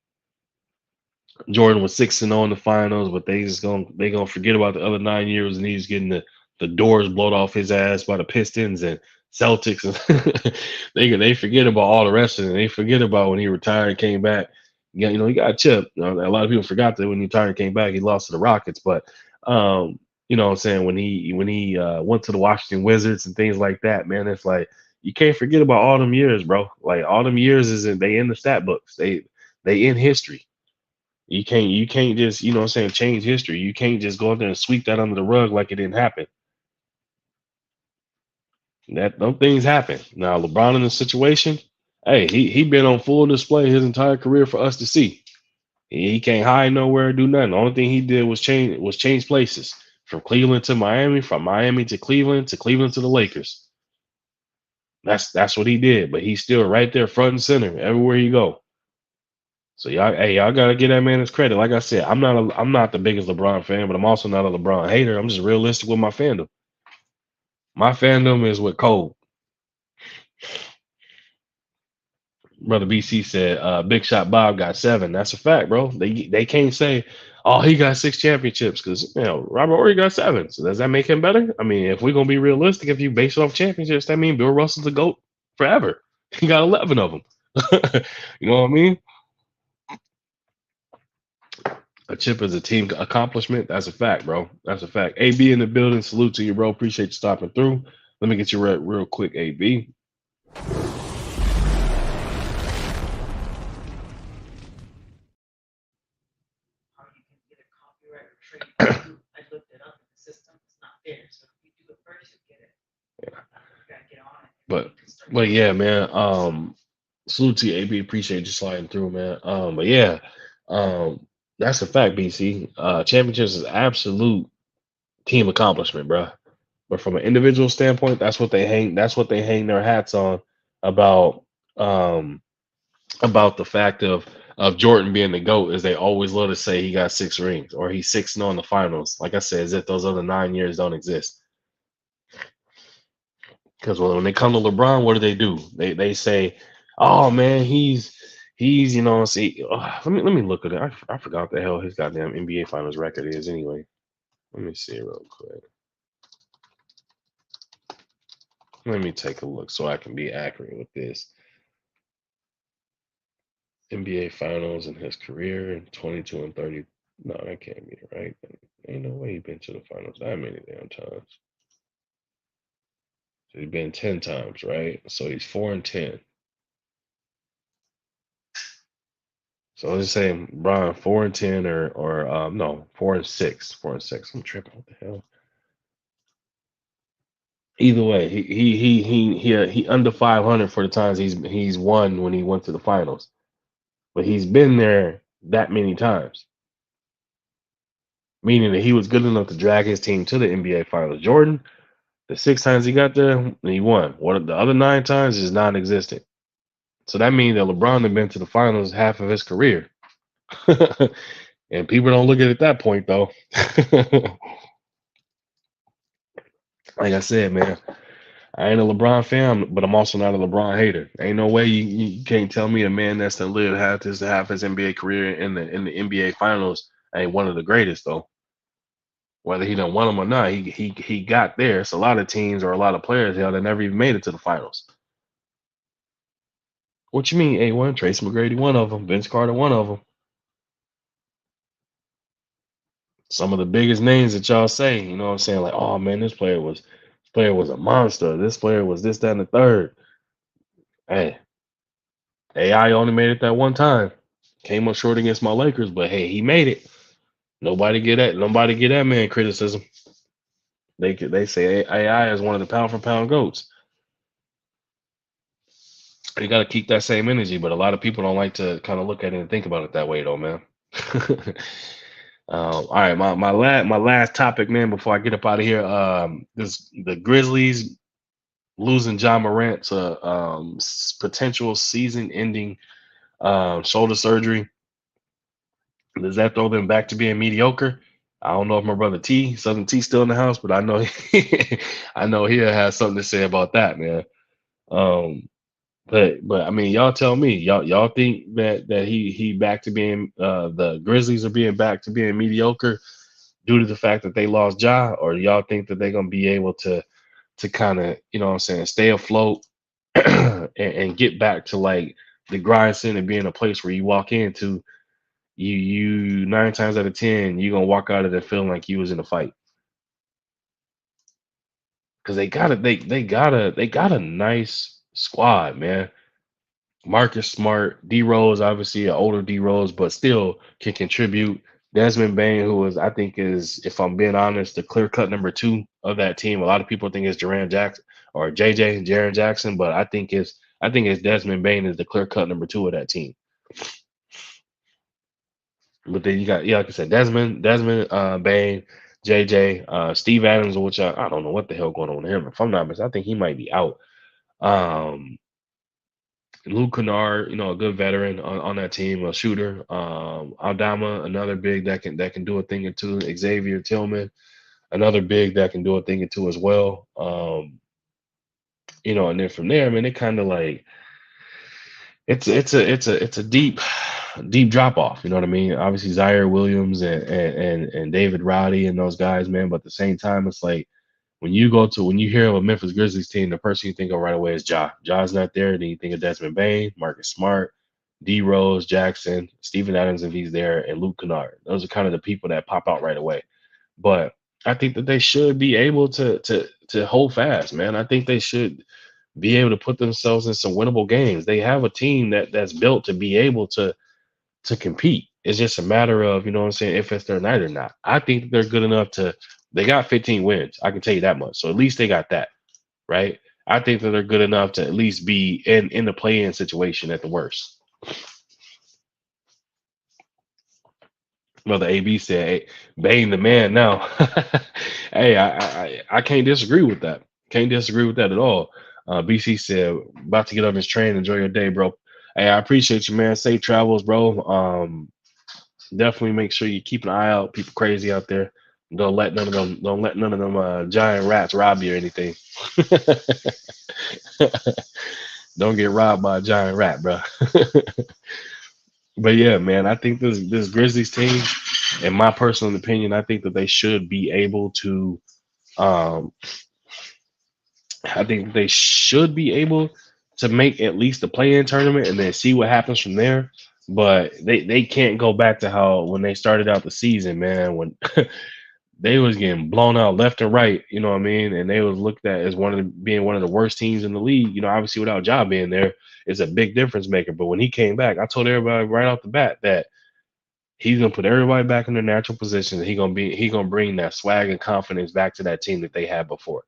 A: Jordan was 6-0 in the finals, but they gonna forget about the other 9 years, and he's getting the doors blown off his ass by the Pistons and Celtics, and they forget about all the rest of it. They forget about when he retired and came back. He got a chip. A lot of people forgot that when he retired and came back, he lost to the Rockets. But what I'm saying, when he went to the Washington Wizards and things like that, man, it's like you can't forget about all them years, bro. Like all them years they in the stat books. They in history. You can't just, what I'm saying, change history. You can't just go out there and sweep that under the rug like it didn't happen. That those things happen. Now LeBron in the situation, hey, he been on full display his entire career for us to see. He can't hide nowhere or do nothing. The only thing he did was change places from Cleveland to Miami, from Miami to Cleveland to the Lakers. That's what he did. But he's still right there front and center everywhere you go. So y'all gotta give that man his credit. Like I said, I'm not the biggest LeBron fan, but I'm also not a LeBron hater. I'm just realistic with my fandom. My fandom is with Cole. Brother BC said, Big Shot Bob got 7. That's a fact, bro. They can't say, oh, he got 6 championships because Robert Ory got 7. So does that make him better? I mean, if we're gonna be realistic, if you base it off championships, that means Bill Russell's the GOAT forever. He got 11 of them. You know what I mean? A chip is a team accomplishment. That's a fact, bro. That's a fact. AB in the building. Salute to you, bro. Appreciate you stopping through. Let me get you real quick, AB. But but yeah, man. Salute to you, AB. Appreciate you sliding through, man. But yeah, that's a fact, BC. Championships is absolute team accomplishment, bro. But from an individual standpoint, that's what they hang. That's what they hang their hats on about um about the fact of Jordan being the GOAT is they always love to say he got 6 rings or he's 6-0 in the finals. Like I said, as if those other 9 years don't exist. Because when they come to LeBron, what do? They say, "Oh man, he's see." Let me look at it. I forgot what the hell his goddamn NBA Finals record is anyway. Let me see real quick. Let me take a look so I can be accurate with this. NBA Finals in his career, 22 and 30. No, that can't be right. Ain't no way he's been to the finals that many damn times. So he's been 10 times, right? So he's 4-10. So let's say Brian 4-10 or no 4-6, 4-6. I'm tripping. What the hell? Either way, he under 500 for the times he's won when he went to the finals, but he's been there that many times, meaning that he was good enough to drag his team to the NBA finals. Jordan, the 6 times he got there, he won. What the other 9 times is non-existent. So that means that LeBron had been to the finals half of his career. And people don't look at it at that point though. Like I said, man, I ain't a LeBron fan, but I'm also not a LeBron hater. Ain't no way you can't tell me a man that's to live half his NBA career in the NBA finals ain't one of the greatest though. Whether he done won them or not, he got there. It's a lot of teams or a lot of players hell that never even made it to the finals. What you mean, A1? Tracy McGrady, one of them. Vince Carter, one of them. Some of the biggest names that y'all say, you know what I'm saying? Like, oh man, this player was a monster. This player was this, that, and the third. Hey, AI only made it that one time. Came up short against my Lakers, but hey, he made it. Nobody get that man criticism. They say AI is one of the pound for pound goats. You got to keep that same energy, but a lot of people don't like to kind of look at it and think about it that way, though, man. All right, my last topic, man. Before I get up out of here, this the Grizzlies losing John Morant to potential season-ending shoulder surgery. Does that throw them back to being mediocre? I don't know if my brother Southern T, still in the house, but I know I know he'll have something to say about that, man. Um, but I mean, y'all tell me, y'all think that he back to being the Grizzlies are being back to being mediocre due to the fact that they lost Ja, or y'all think that they're gonna be able to kind of, you know what I'm saying, stay afloat and get back to like the grind center being a place where you walk into, you 9 times out of 10 you're gonna walk out of there feeling like you was in a fight, because they got a nice squad, man. Marcus Smart, D Rose, obviously an older D Rose, but still can contribute. Desmond Bain, who is, I think, is, if I'm being honest, the clear cut number two of that team. A lot of people think it's Jaren Jackson or Jaren Jackson, but I think it's Desmond Bain is the clear cut number two of that team. But then you got, yeah, like I said, Desmond Bain, JJ, Steve Adams, which I don't know what the hell going on with him. If I'm not mistaken, I think he might be out. Um, Luke Kennard, a good veteran on that team, a shooter. Aldama, another big that can do a thing or two. Xavier Tillman, another big that can do a thing or two as well. And then from there, I mean, it kind of like it's a deep drop off. You know what I mean? Obviously, Zaire Williams and David Roddy and those guys, man. But at the same time, it's like when you hear of a Memphis Grizzlies team, the person you think of right away is Ja. Ja's not there. Then you think of Desmond Bain, Marcus Smart, D Rose, Jackson, Steven Adams if he's there, and Luke Kennard. Those are kind of the people that pop out right away. But I think that they should be able to hold fast, man. I think they should be able to put themselves in some winnable games. They have a team that's built to be able to compete. It's just a matter of, you know what I'm saying, if it's their night or not. I think that they're good enough they got 15 wins. I can tell you that much. So at least they got that, right? I think that they're good enough to at least be in the play-in situation at the worst. Brother AB said, hey, Bane the man now. Hey, I can't disagree with that. Can't disagree with that at all. BC said, about to get on this train. Enjoy your day, bro. Hey, I appreciate you, man. Safe travels, bro. Definitely make sure you keep an eye out. People crazy out there. Don't let none of them giant rats rob you or anything. Don't get robbed by a giant rat, bro. But yeah, man, I think this Grizzlies team, in my personal opinion, I think that they should be able to. Um, I think they should be able to make at least the play-in tournament and then see what happens from there. But they can't go back to how when they started out the season, man, when they was getting blown out left and right, you know what I mean? And they was looked at as being one of the worst teams in the league. Obviously without Ja being there, it's a big difference maker. But when he came back, I told everybody right off the bat that he's gonna put everybody back in their natural positions. He gonna bring that swag and confidence back to that team that they had before.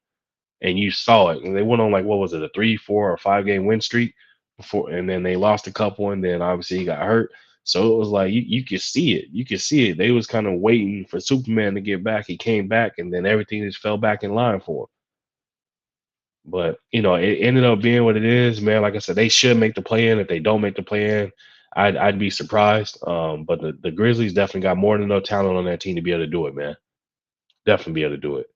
A: and you saw it. And they went on like what was it, a 3, 4, or 5 game win streak before, and then they lost a couple, and then obviously he got hurt. So it was like you could see it. You could see it. They was kind of waiting for Superman to get back. He came back, and then everything just fell back in line for him. But it ended up being what it is, man. Like I said, they should make the play in. If they don't make the play in, I'd be surprised. But the Grizzlies definitely got more than enough talent on that team to be able to do it, man. Definitely be able to do it.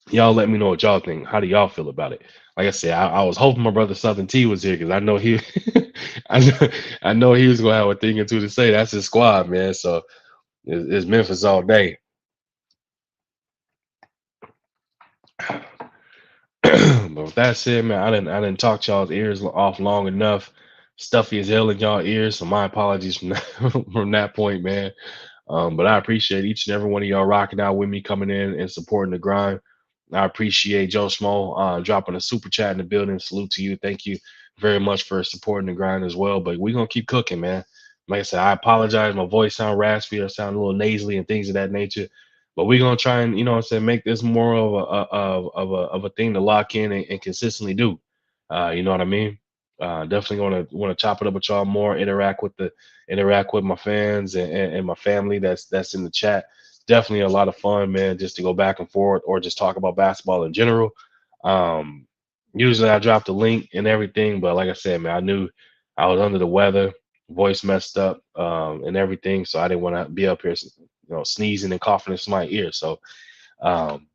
A: Y'all let me know what y'all think. How do y'all feel about it? Like I said, I was hoping my brother Southern T was here because I know he, I know, I know he was gonna have a thing or two to say. That's his squad, man. So it's Memphis all day. But with that said, man, I didn't talk y'all's ears off long enough. Stuffy as hell in y'all ears, so my apologies from that, from that point, man. But I appreciate each and every one of y'all rocking out with me, coming in and supporting the grind. I appreciate Joe Schmo dropping a super chat in the building. Salute to you. Thank you very much for supporting the grind as well. But we're gonna keep cooking, man. Like I said, I apologize. My voice sound raspy or sound a little nasally and things of that nature. But we're gonna try and what I'm saying, make this more of a thing to lock in and consistently do. You know what I mean? Definitely want to chop it up with y'all more, interact with my fans and my family that's in the chat. Definitely a lot of fun, man, just to go back and forth or just talk about basketball in general. Um, Usually I drop the link and everything, but like I said, man, I knew I was under the weather, voice messed up, and everything, so I didn't want to be up here, sneezing and coughing into my ear. So, um,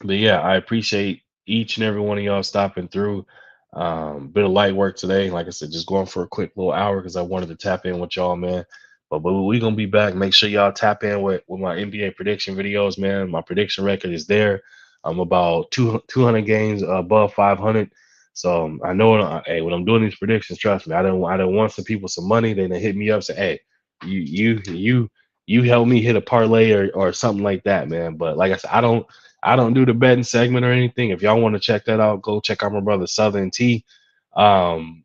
A: but yeah, I appreciate each and every one of y'all stopping through. Bit of light work today. Like I said, just going for a quick little hour because I wanted to tap in with y'all, man. But we gonna be back. Make sure y'all tap in with my NBA prediction videos, man. My prediction record is there. I'm about 200 games above 500. So I know hey, when I'm doing these predictions, trust me, I don't want some people some money. They hit me up say, hey, you help me hit a parlay or something like that, man. But like I said, I don't do the betting segment or anything. If y'all want to check that out, go check out my brother Southern T. Um,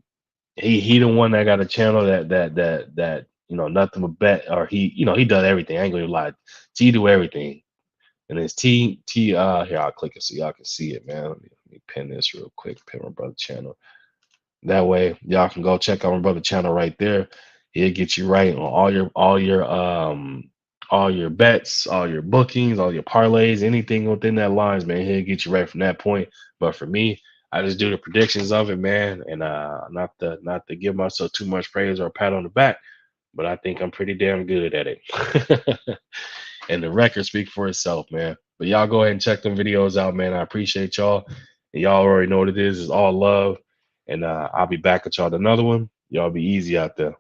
A: he the one that got a channel that nothing but bet, or he does everything. I ain't gonna lie, T do everything, and it's T. Here, I'll click it so y'all can see it, man. Let me pin this real quick. Pin my brother channel. That way, y'all can go check out my brother channel right there. He'll get you right on all your bets, all your bookings, all your parlays, anything within that lines, man. He'll get you right from that point. But for me, I just do the predictions of it, man, and not to give myself too much praise or a pat on the back, but I think I'm pretty damn good at it. And the record speak for itself, man. But y'all go ahead and check them videos out, man. I appreciate y'all. And y'all already know what it is. It's all love. And I'll be back with y'all with another one. Y'all be easy out there.